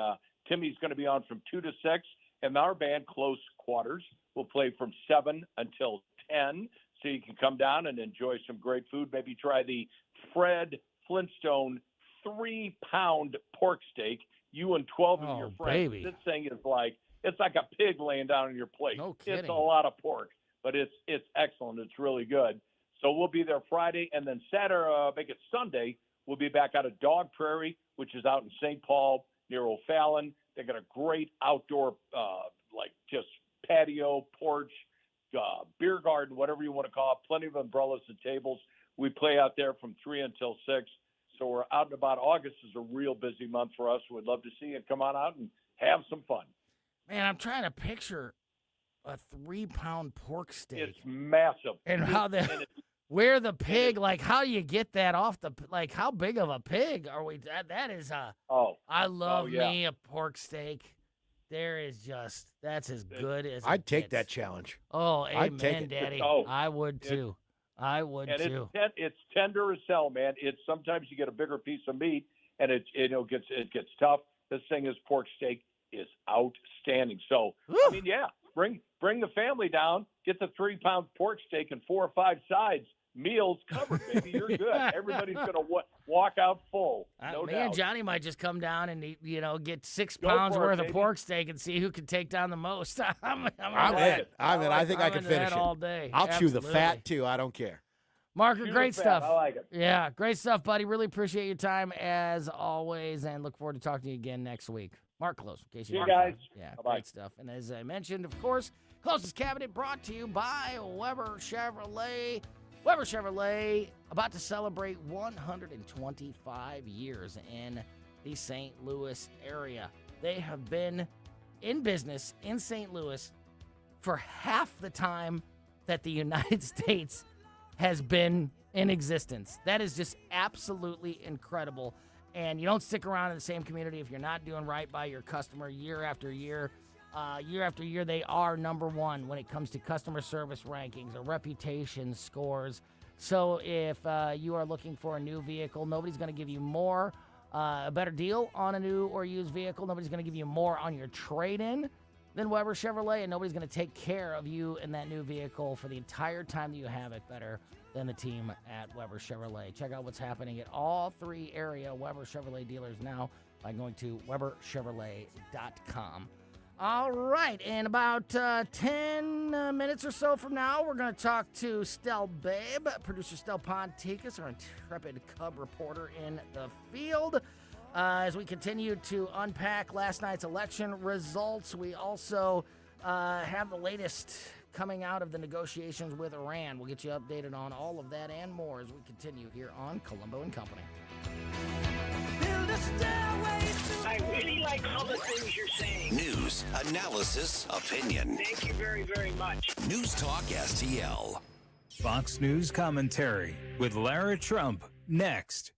Timmy's going to be on from 2 to 6, and our band, Close Quarters, will play from 7 until 10. So you can come down and enjoy some great food. Maybe try the Fred Flintstone 3-pound pork steak. You and 12 of your friends. Baby. This thing is like, it's like a pig laying down on your plate. No kidding. It's a lot of pork, but it's excellent. It's really good. So we'll be there Friday, and then Saturday, make it Sunday, we'll be back out of Dog Prairie, which is out in St. Paul near O'Fallon. They got a great outdoor, just patio, porch, beer garden, whatever you want to call it. Plenty of umbrellas and tables. We play out there from 3 until 6. So we're out and about. August is a real busy month for us. We'd love to see you. Come on out and have some fun. Man, I'm trying to picture a 3-pound pork steak. It's massive. And where the pig, how do you get that off how big of a pig are we? That is I love me a pork steak. That's as good as I'd take that challenge. Oh, amen, I'd take it. Daddy. Oh, I would too. It's tender as hell, man. It's sometimes you get a bigger piece of meat and it gets tough. This thing is pork steak is outstanding. So bring the family down, get the 3-pound pork steak and 4 or 5 sides. Meals covered, baby. You're good. Everybody's going to walk out full. No me doubt. and Johnny might just come down and get 6 pounds worth of pork steak and see who can take down the most. I'm in. I think I can finish it all day. I'll chew the fat too. I don't care. Marker, great stuff. I like it. Yeah, great stuff, buddy. Really appreciate your time as always, and look forward to talking to you again next week. Mark Close, in case you See you guys. Yeah, Bye-bye. Great stuff. And as I mentioned, of course, Closest Cabinet brought to you by Weber Chevrolet. Weber Chevrolet about to celebrate 125 years in the St. Louis area. They have been in business in St. Louis for half the time that the United States has been in existence. That is just absolutely incredible. And you don't stick around in the same community if you're not doing right by your customer year after year. Year after year, they are number one when it comes to customer service rankings or reputation scores. So if you are looking for a new vehicle, nobody's going to give you a better deal on a new or used vehicle. Nobody's going to give you more on your trade-in than Weber Chevrolet, and nobody's going to take care of you in that new vehicle for the entire time that you have it better than the team at Weber Chevrolet. Check out what's happening at all 3 area Weber Chevrolet dealers now by going to WeberChevrolet.com. All right, in about 10 minutes or so from now, we're going to talk to Stel Babe, producer Stel Ponticus, our intrepid Cub reporter in the field. As we continue to unpack last night's election results, we also have the latest coming out of the negotiations with Iran. We'll get you updated on all of that and more as we continue here on Colombo and Company. I really like all the things you're saying. News, analysis, opinion. Thank you very, very much. News Talk STL. Fox News commentary with Lara Trump next.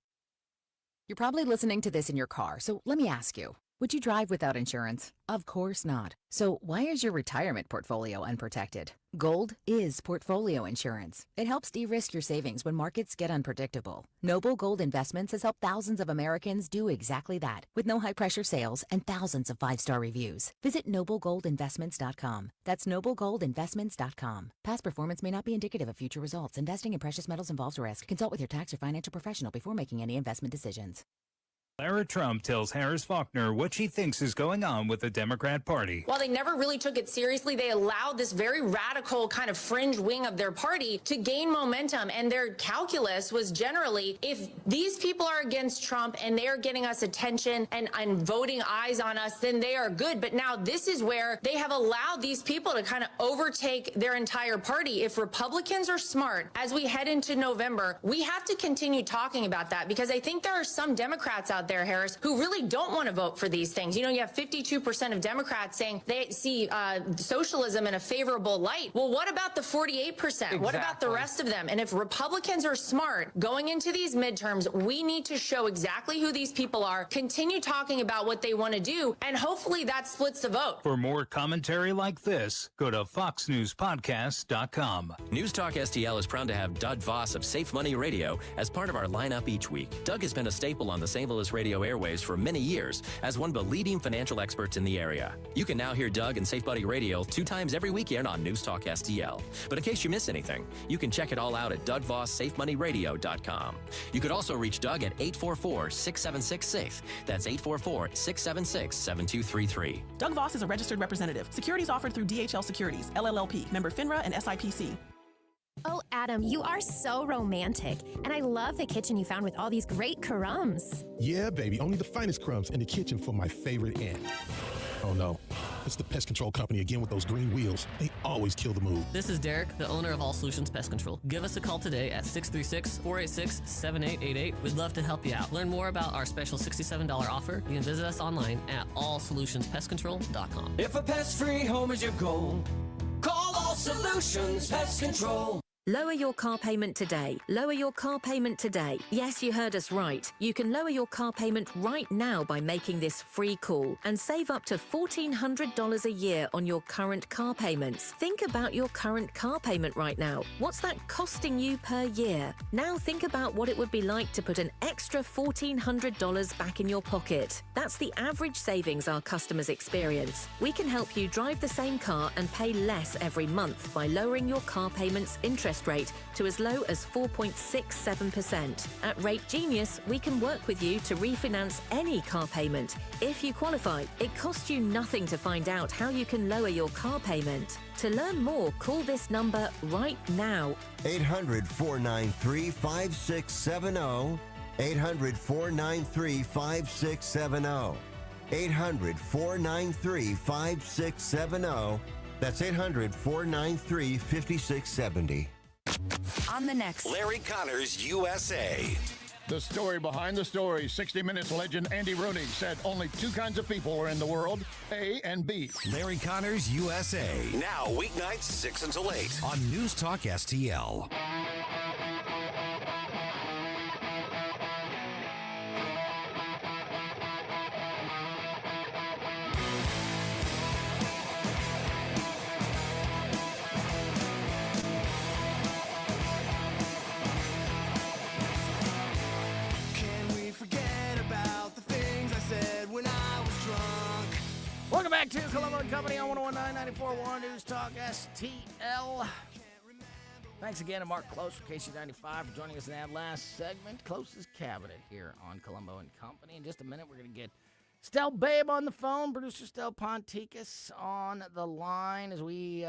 You're probably listening to this in your car, so let me ask you, would you drive without insurance? Of course not. So why is your retirement portfolio unprotected? Gold is portfolio insurance. It helps de-risk your savings when markets get unpredictable. Noble Gold Investments has helped thousands of Americans do exactly that, with no high-pressure sales and thousands of 5-star reviews. Visit NobleGoldInvestments.com. That's NobleGoldInvestments.com. Past performance may not be indicative of future results. Investing in precious metals involves risk. Consult with your tax or financial professional before making any investment decisions. Lara Trump tells Harris Faulkner what she thinks is going on with the Democrat Party. While they never really took it seriously, they allowed this very radical kind of fringe wing of their party to gain momentum. And their calculus was generally, if these people are against Trump and they are getting us attention and voting eyes on us, then they are good. But now this is where they have allowed these people to kind of overtake their entire party. If Republicans are smart, as we head into November, we have to continue talking about that, because I think there are some Democrats out there, Harris, who really don't want to vote for these things. You know, you have 52% of Democrats saying they see socialism in a favorable light. Well, what about the 48%? What about the rest of them? And if Republicans are smart going into these midterms, we need to show exactly who these people are, continue talking about what they want to do, and hopefully that splits the vote. For more commentary like this, go to foxnewspodcast.com. News Talk STL is proud to have Doug Voss of Safe Money Radio as part of our lineup each week. Doug has been a staple on the St. Louis radio airways for many years as one of the leading financial experts in the area. You can now hear Doug and Safe Buddy Radio 2 times every weekend on News Talk STL. But in case you miss anything, you can check it all out at DougVossSafeMoneyRadio.com. You could also reach Doug at 844-676-SAFE. That's 844-676-7233. Doug Voss is a registered representative. Securities offered through DHL Securities, LLLP, member FINRA and SIPC. Oh, Adam, you are so romantic. And I love the kitchen you found with all these great crumbs. Yeah, baby, only the finest crumbs in the kitchen for my favorite aunt. Oh no, it's the pest control company again with those green wheels. They always kill the mood. This is Derek, the owner of All Solutions Pest Control. Give us a call today at 636-486-7888. We'd love to help you out. Learn more about our special $67 offer. You can visit us online at allsolutionspestcontrol.com. If a pest-free home is your goal, call All Solutions Pest Control. Lower your car payment today. Lower your car payment today. Yes, you heard us right. You can lower your car payment right now by making this free call and save up to $1,400 a year on your current car payments. Think about your current car payment right now. What's that costing you per year? Now think about what it would be like to put an extra $1,400 back in your pocket. That's the average savings our customers experience. We can help you drive the same car and pay less every month by lowering your car payment's interest rate to as low as 4.67%. At Rate Genius, we can work with you to refinance any car payment. If you qualify, it costs you nothing to find out how you can lower your car payment. To learn more, call this number right now. 800-493-5670. 800-493-5670. 800-493-5670. That's 800-493-5670. On the next Larry Connors USA. The story behind the story. 60 Minutes legend Andy Rooney said only 2 kinds of people are in the world, A and B. Larry Connors USA. Now weeknights 6 until 8 on News Talk STL. Welcome back to Colombo & Company on 101.9, 94.1 News Talk STL. Thanks again to Mark Close from KC95 for joining us in that last segment. Close's Cabinet here on Colombo & Company. In just a minute, we're going to get Stel Babe on the phone, producer Stel Ponticus on the line as we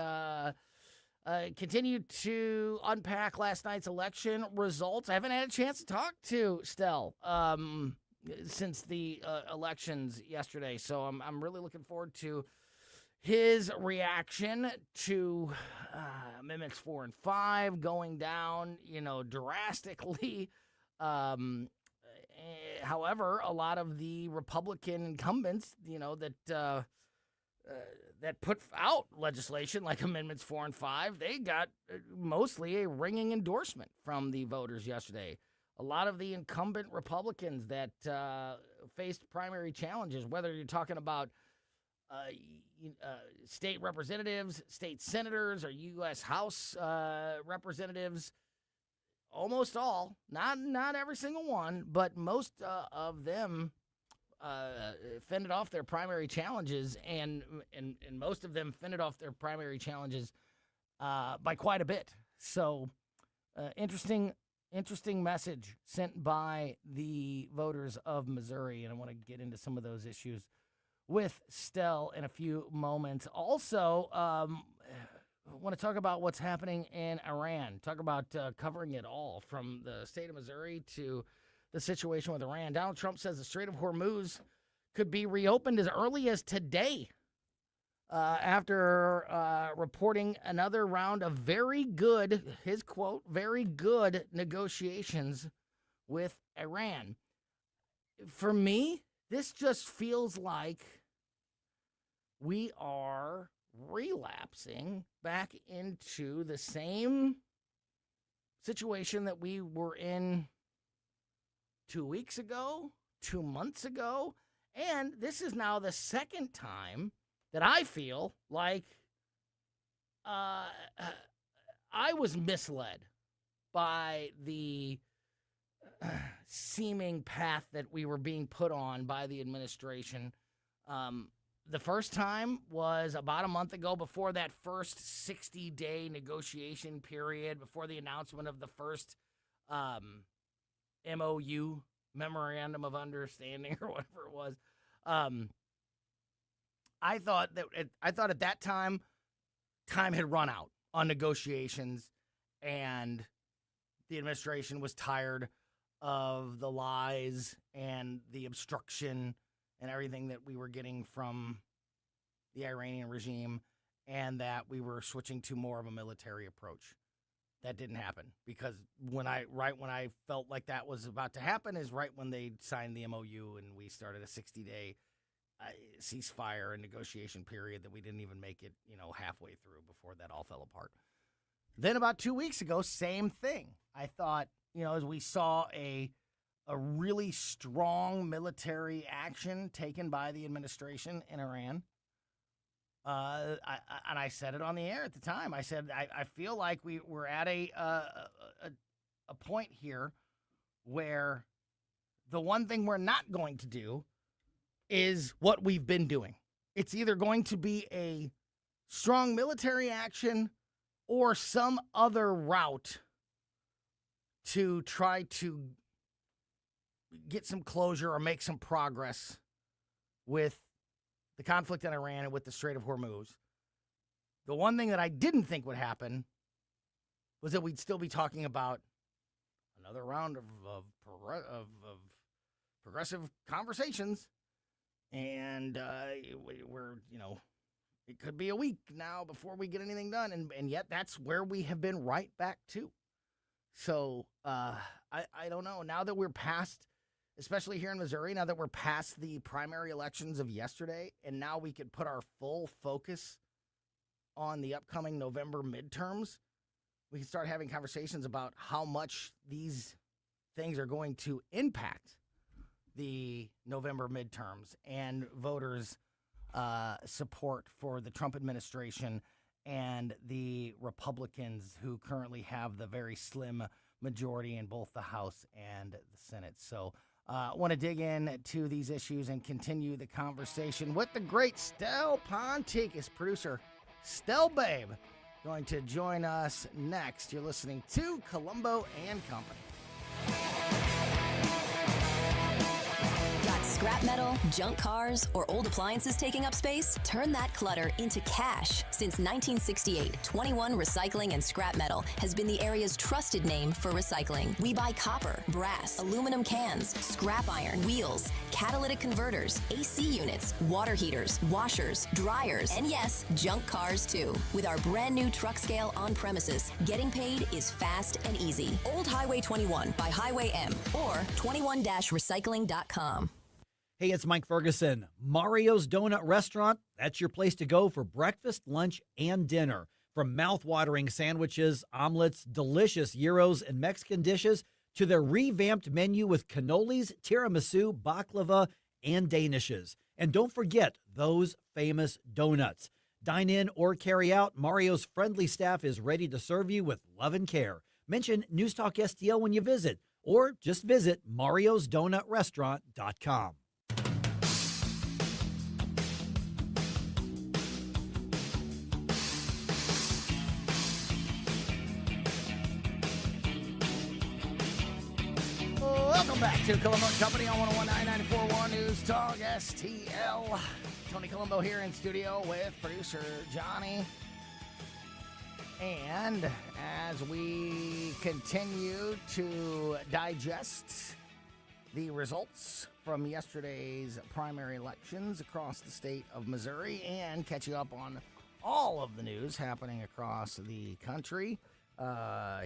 continue to unpack last night's election results. I haven't had a chance to talk to Stel since the elections yesterday, so I'm really looking forward to his reaction to Amendments 4 and 5 going down, drastically. However, a lot of the Republican incumbents, that put out legislation like Amendments 4 and 5, they got mostly a ringing endorsement from the voters yesterday. A lot of the incumbent Republicans that faced primary challenges, whether you're talking about state representatives, state senators, or U.S. House representatives, almost all, not every single one, but most of them fended off their primary challenges, and most of them fended off their primary challenges by quite a bit. So, interesting message sent by the voters of Missouri, and I want to get into some of those issues with Stel in a few moments. Also, I want to talk about what's happening in Iran, talk about covering it all from the state of Missouri to the situation with Iran. Donald Trump says the Strait of Hormuz could be reopened as early as today after reporting another round of very good, his quote, very good negotiations with Iran. for me, this just feels like we are relapsing back into the same situation that we were in 2 weeks ago, 2 months ago, and this is now the second time that I feel like I was misled by the seeming path that we were being put on by the administration. The first time was about a month ago, before that first 60-day negotiation period, before the announcement of the first MOU, Memorandum of Understanding, or whatever it was. I thought at that time had run out on negotiations, and the administration was tired of the lies and the obstruction and everything that we were getting from the Iranian regime, and that we were switching to more of a military approach. That didn't happen, because when I felt like that was about to happen is right when they signed the MOU and we started a 60-day ceasefire and negotiation period that we didn't even make it, halfway through before that all fell apart. Then about 2 weeks ago, same thing. I thought, as we saw a really strong military action taken by the administration in Iran, I said it on the air at the time. I said, I feel like we're at a point here where the one thing we're not going to do is what we've been doing. It's either going to be a strong military action or some other route to try to get some closure or make some progress with the conflict in Iran and with the Strait of Hormuz. The one thing that I didn't think would happen was that we'd still be talking about another round of progressive conversations. And we're, it could be a week now before we get anything done. And yet that's where we have been right back to. So I don't know. Now that we're past, especially here in Missouri, now that we're past the primary elections of yesterday, and now we could put our full focus on the upcoming November midterms, we can start having conversations about how much these things are going to impact the November midterms and voters' support for the Trump administration and the Republicans who currently have the very slim majority in both the House and the Senate. So I want to dig in to these issues and continue the conversation with the great Stel Ponticus, producer Stel Babe, going to join us next. You're listening to Colombo and Company. Got scrap metal, junk cars, or old appliances taking up space? Turn that clutter into cash. Since 1968, 21 Recycling and Scrap Metal has been the area's trusted name for recycling. We buy copper, brass, aluminum cans, scrap iron, wheels, catalytic converters, AC units, water heaters, washers, dryers, and yes, junk cars too. With our brand new truck scale on premises, getting paid is fast and easy. Old Highway 21 by Highway M or 21-recycling.com. Hey, it's Mike Ferguson. Mario's Donut Restaurant, that's your place to go for breakfast, lunch, and dinner. From mouth-watering sandwiches, omelets, delicious gyros, and Mexican dishes, to their revamped menu with cannolis, tiramisu, baklava, and danishes. And don't forget those famous donuts. Dine in or carry out, Mario's friendly staff is ready to serve you with love and care. Mention News Talk STL when you visit, or just visit mariosdonutrestaurant.com. Welcome back to Colombo Company on 101.9 News Talk STL. Tony Colombo here in studio with producer Johnny. And as we continue to digest the results from yesterday's primary elections across the state of Missouri and catch you up on all of the news happening across the country,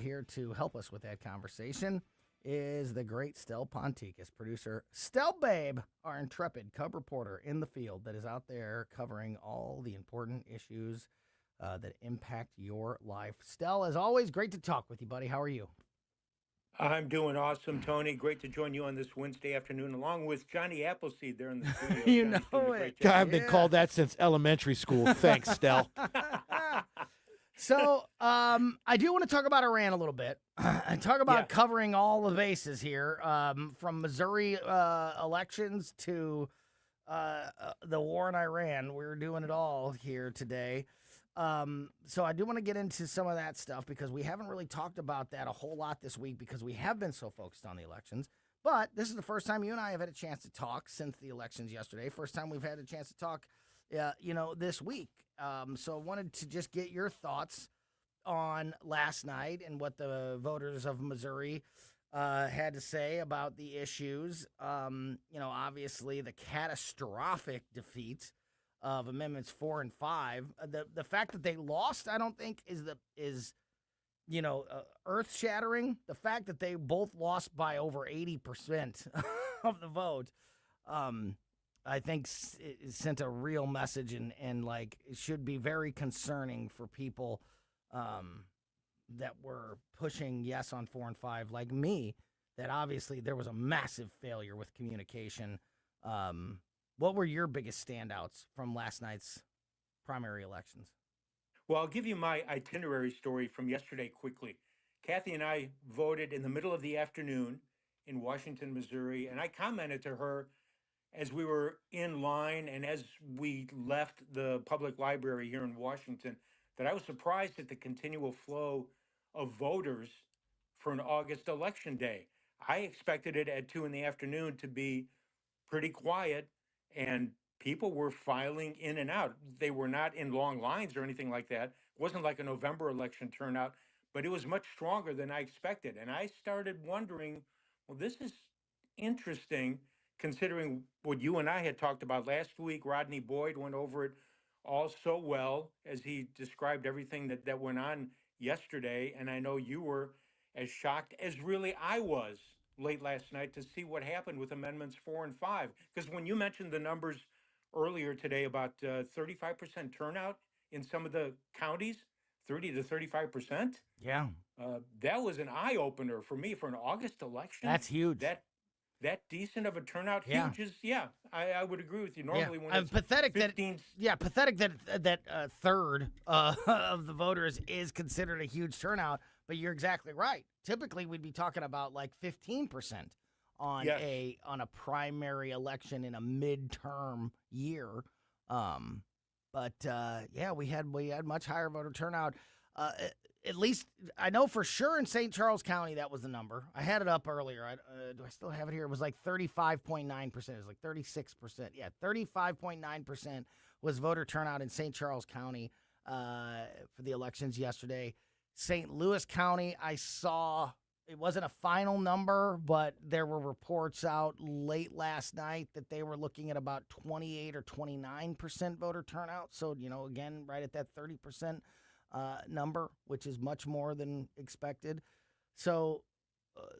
here to help us with that conversation is the great Stel Ponticus, producer. Stel Babe, our intrepid cub reporter in the field that is out there covering all the important issues that impact your life. Stel, as always, great to talk with you, buddy. How are you? I'm doing awesome, Tony. Great to join you on this Wednesday afternoon, along with Johnny Appleseed there in the studio. You Johnny's know doing a it. great God, job. I've been called that since elementary school. Thanks, Stel. So, I do want to talk about Iran a little bit and talk about covering all the bases here, from Missouri elections to the war in Iran. We're doing it all here today. So I do want to get into some of that stuff because we haven't really talked about that a whole lot this week because we have been so focused on the elections. But this is the first time you and I have had a chance to talk since the elections yesterday. First time we've had a chance to talk, this week. So I wanted to just get your thoughts on last night and what the voters of Missouri had to say about the issues. Obviously the catastrophic defeat of Amendments 4 and 5. The fact that they lost, I don't think is earth shattering. The fact that they both lost by over 80% of the vote, I think it sent a real message and it should be very concerning for people that were pushing yes on 4 and 5, like me, that obviously there was a massive failure with communication. What were your biggest standouts from last night's primary elections? Well, I'll give you my itinerary story from yesterday quickly. Kathy and I voted in the middle of the afternoon in Washington, Missouri, and I commented to her as we were in line and as we left the public library here in Washington that I was surprised at the continual flow of voters for an August election day. I expected it at 2 in the afternoon to be pretty quiet, and people were filing in and out. They were not in long lines or anything like that. It wasn't like a November election turnout, but it was much stronger than I expected. And I started wondering, well, this is interesting considering what you and I had talked about last week. Rodney Boyd went over it all so well as he described everything that went on yesterday. And I know you were as shocked as really I was late last night to see what happened with Amendments 4 and 5. Because when you mentioned the numbers earlier today about 35% turnout in some of the counties, 30 to 35%. Yeah. That was an eye opener for me for an August election. That's huge. That decent of a turnout, Yeah. huge is, I would agree with you. Normally when I'm it's pathetic 15, pathetic that a third of the voters is considered a huge turnout. But you're exactly right. Typically, we'd be talking about like 15% on Yes. a primary election in a midterm year. But we had much higher voter turnout. At least I know for sure in St. Charles County that was the number. I had it up earlier. Do I still have it here? It was like 35.9%. It was like 36%. Yeah, 35.9% was voter turnout in St. Charles County for the elections yesterday. St. Louis County, I saw it wasn't a final number, but there were reports out late last night that they were looking at about 28 or 29% voter turnout. So, again, right at that 30% number, which is much more than expected. So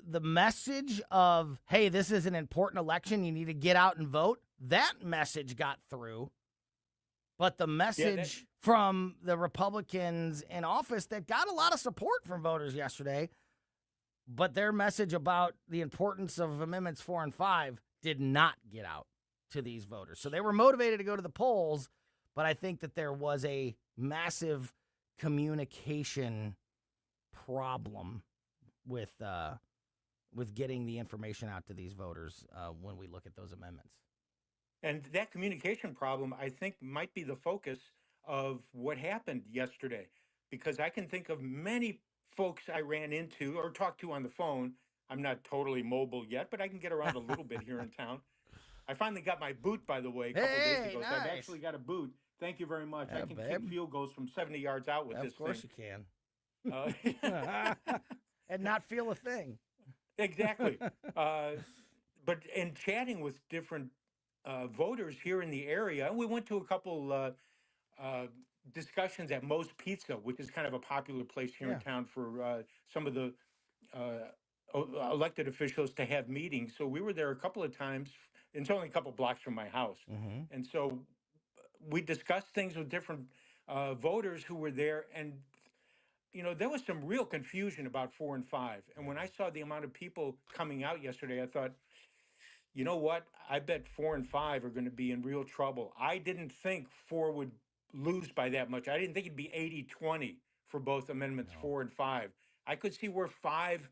the message of, hey, this is an important election, you need to get out and vote, that message got through. But the message from the Republicans in office that got a lot of support from voters yesterday, but their message about the importance of Amendments 4 and 5 did not get out to these voters. So they were motivated to go to the polls, but I think that there was a massive communication problem with getting the information out to these voters when we look at those amendments. And that communication problem, I think, might be the focus of what happened yesterday, because I can think of many folks I ran into or talked to on the phone. I'm not totally mobile yet, but I can get around a little bit here in town. I finally got my boot, by the way, a couple days ago. Nice. So I've actually got a boot. Thank you very much. Yeah, I can babe. kick field goals from 70 yards out with this thing. Of course you can. And not feel a thing. Exactly. But in chatting with different voters here in the area, we went to a couple discussions at Moe's Pizza, which is kind of a popular place here in town for some of the elected officials to have meetings. So we were there a couple of times. It's only a couple blocks from my house. And so we discussed things with different voters who were there. And, there was some real confusion about 4 and 5. And when I saw the amount of people coming out yesterday, I thought, you know what? I bet 4 and 5 are going to be in real trouble. I didn't think 4 would lose by that much. I didn't think it'd be 80-20 for both amendments 4 and 5. I could see where 5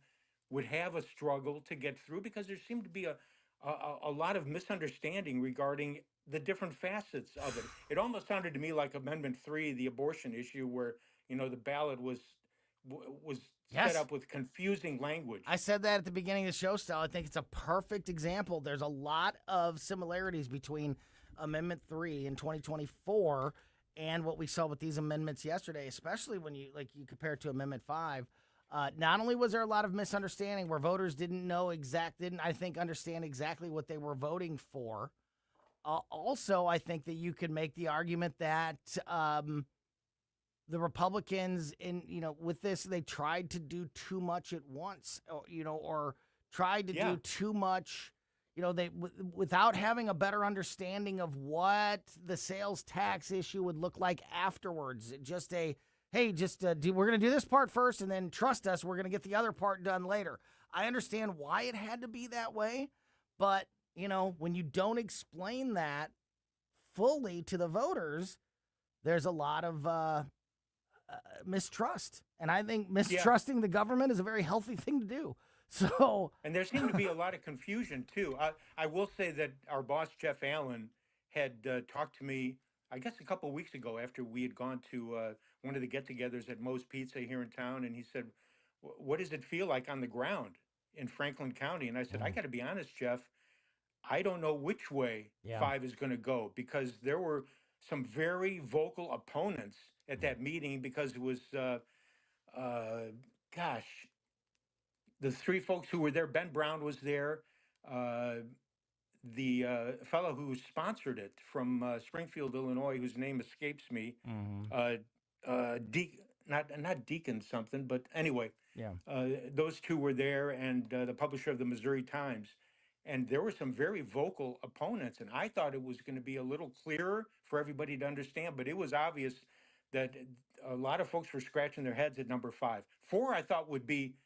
would have a struggle to get through because there seemed to be a lot of misunderstanding regarding the different facets of it. It almost sounded to me like Amendment 3, the abortion issue, where the ballot was Yes. set up with confusing language. I said that at the beginning of the show, Stel. I think it's a perfect example. There's a lot of similarities between Amendment 3 in 2024 and what we saw with these amendments yesterday, especially when you compare it to Amendment 5. Not only was there a lot of misunderstanding where voters didn't understand exactly what they were voting for. Also, I think that you could make the argument that the Republicans with this, they tried to do too much at once, or tried to do too much, without having a better understanding of what the sales tax issue would look like afterwards. We're going to do this part first and then trust us, we're going to get the other part done later. I understand why it had to be that way, but, when you don't explain that fully to the voters, there's a lot of mistrust. And I think mistrusting the government is a very healthy thing to do. So, and there seemed to be a lot of confusion too. I will say that our boss Jeff Allen had talked to me, I guess, a couple of weeks ago after we had gone to one of the get-togethers at Moe's Pizza here in town, and he said, "What does it feel like on the ground in Franklin County?" And I said, "I got to be honest, Jeff. I don't know which way 5 is going to go, because there were some very vocal opponents at that meeting, because it was, the 3 folks who were there. Ben Brown was there. The fellow who sponsored it from Springfield, Illinois, whose name escapes me, not Deacon something, but anyway, those 2 were there, and the publisher of the Missouri Times. And there were some very vocal opponents, and I thought it was going to be a little clearer for everybody to understand, but it was obvious that a lot of folks were scratching their heads at number 5. 4, I thought, would be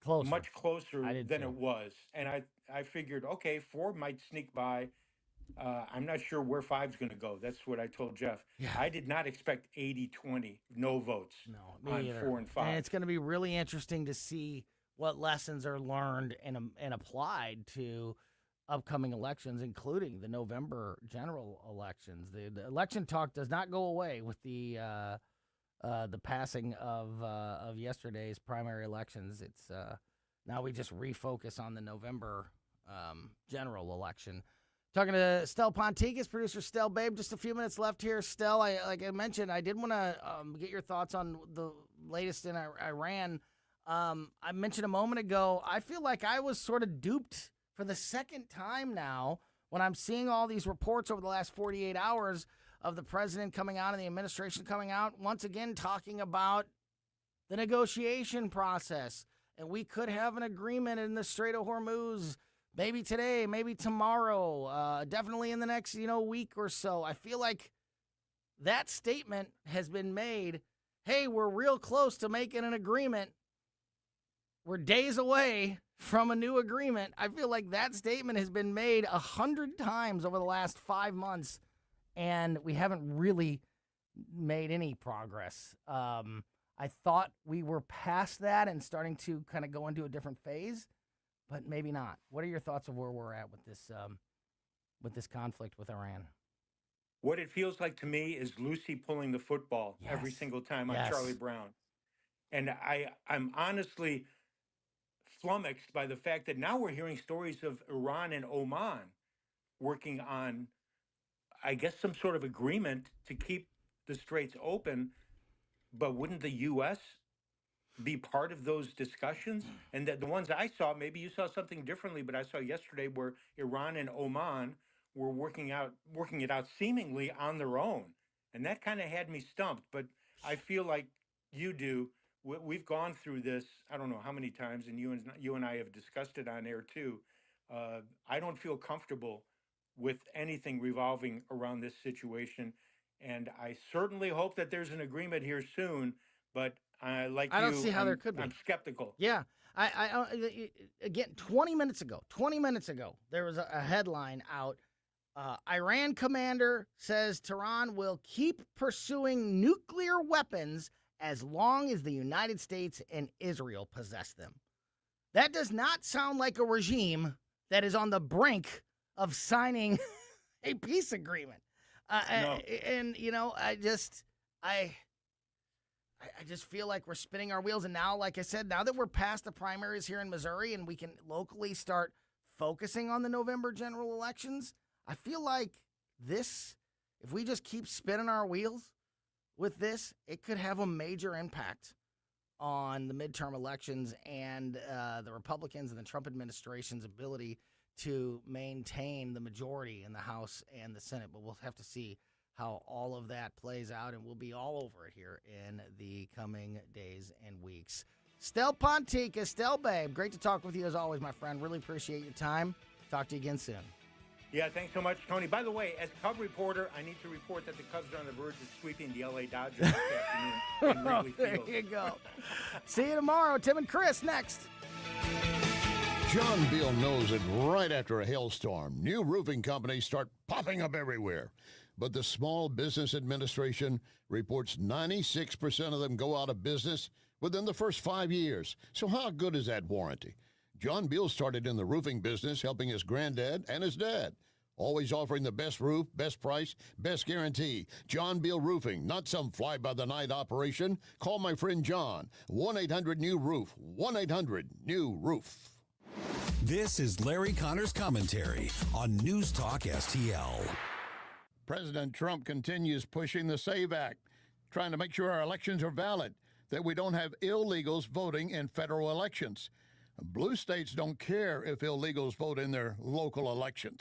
much closer than it was. And I figured, okay, 4 might sneak by. I'm not sure where 5's going to go. That's what I told Jeff. I did not expect 80-20, no votes on 4 and 5. And it's going to be really interesting to see what lessons are learned and applied to upcoming elections, including the November general elections. The election talk does not go away with the passing of yesterday's primary elections. It's now we just refocus on the November general election. Talking to Stel Ponticus, producer Stel. Babe, just a few minutes left here. Stel, like I mentioned, I did want to get your thoughts on the latest in Iran. I mentioned a moment ago, I feel like I was sort of duped for the second time now when I'm seeing all these reports over the last 48 hours of the president coming out and the administration coming out, once again talking about the negotiation process. And we could have an agreement in the Strait of Hormuz, maybe today, maybe tomorrow, definitely in the next, week or so. I feel like that statement has been made, hey, we're real close to making an agreement. We're days away from a new agreement. I feel like that statement has been made 100 times over the last 5 months, and we haven't really made any progress. I thought we were past that and starting to kind of go into a different phase, but maybe not. What are your thoughts of where we're at with this conflict with Iran? What it feels like to me is Lucy pulling the football every single time on Charlie Brown. And I'm honestly flummoxed by the fact that now we're hearing stories of Iran and Oman working on, I guess, some sort of agreement to keep the straits open. But wouldn't the U.S. be part of those discussions? And that the ones I saw, maybe you saw something differently, but I saw yesterday where Iran and Oman were working it out seemingly on their own. And that kind of had me stumped. But I feel like you do. we've gone through this, I don't know how many times, and you and I have discussed it on air too. I don't feel comfortable with anything revolving around this situation. And I certainly hope that there's an agreement here soon, but like I you, don't see how there could be. I'm skeptical. Yeah. Again, 20 minutes ago, there was a headline out. Iran commander says Tehran will keep pursuing nuclear weapons as long as the United States and Israel possess them. That does not sound like a regime that is on the brink of signing a peace agreement. No. And, you know, I just feel like we're spinning our wheels. And now, like I said, now that we're past the primaries here in Missouri and we can locally start focusing on the November general elections, I feel like this, if we just keep spinning our wheels with this, it could have a major impact on the midterm elections and the Republicans and the Trump administration's ability to maintain the majority in the House and the Senate. But we'll have to see how all of that plays out, and we'll be all over it here in the coming days and weeks. Stel Pontica, Stel Babe, great to talk with you as always, my friend. Really appreciate your time. Talk to you again soon. Yeah, thanks so much, Tony. By the way, as Cub reporter, I need to report that the Cubs are on the verge of sweeping the L.A. Dodgers this afternoon in Wrigley Field. There you go. See you tomorrow. Tim and Chris next. John Beal knows it right after a hailstorm. New roofing companies start popping up everywhere. But the Small Business Administration reports 96% of them go out of business within the first 5 years. So how good is that warranty? John Beal started in the roofing business helping his granddad and his dad. Always offering the best roof, best price, best guarantee. John Beal Roofing, not some fly-by-the-night operation. Call my friend John, 1-800-NEW-ROOF, 1-800-NEW-ROOF. This is Larry Connor's commentary on News Talk STL. President Trump continues pushing the SAVE Act, trying to make sure our elections are valid, that we don't have illegals voting in federal elections. Blue states don't care if illegals vote in their local elections.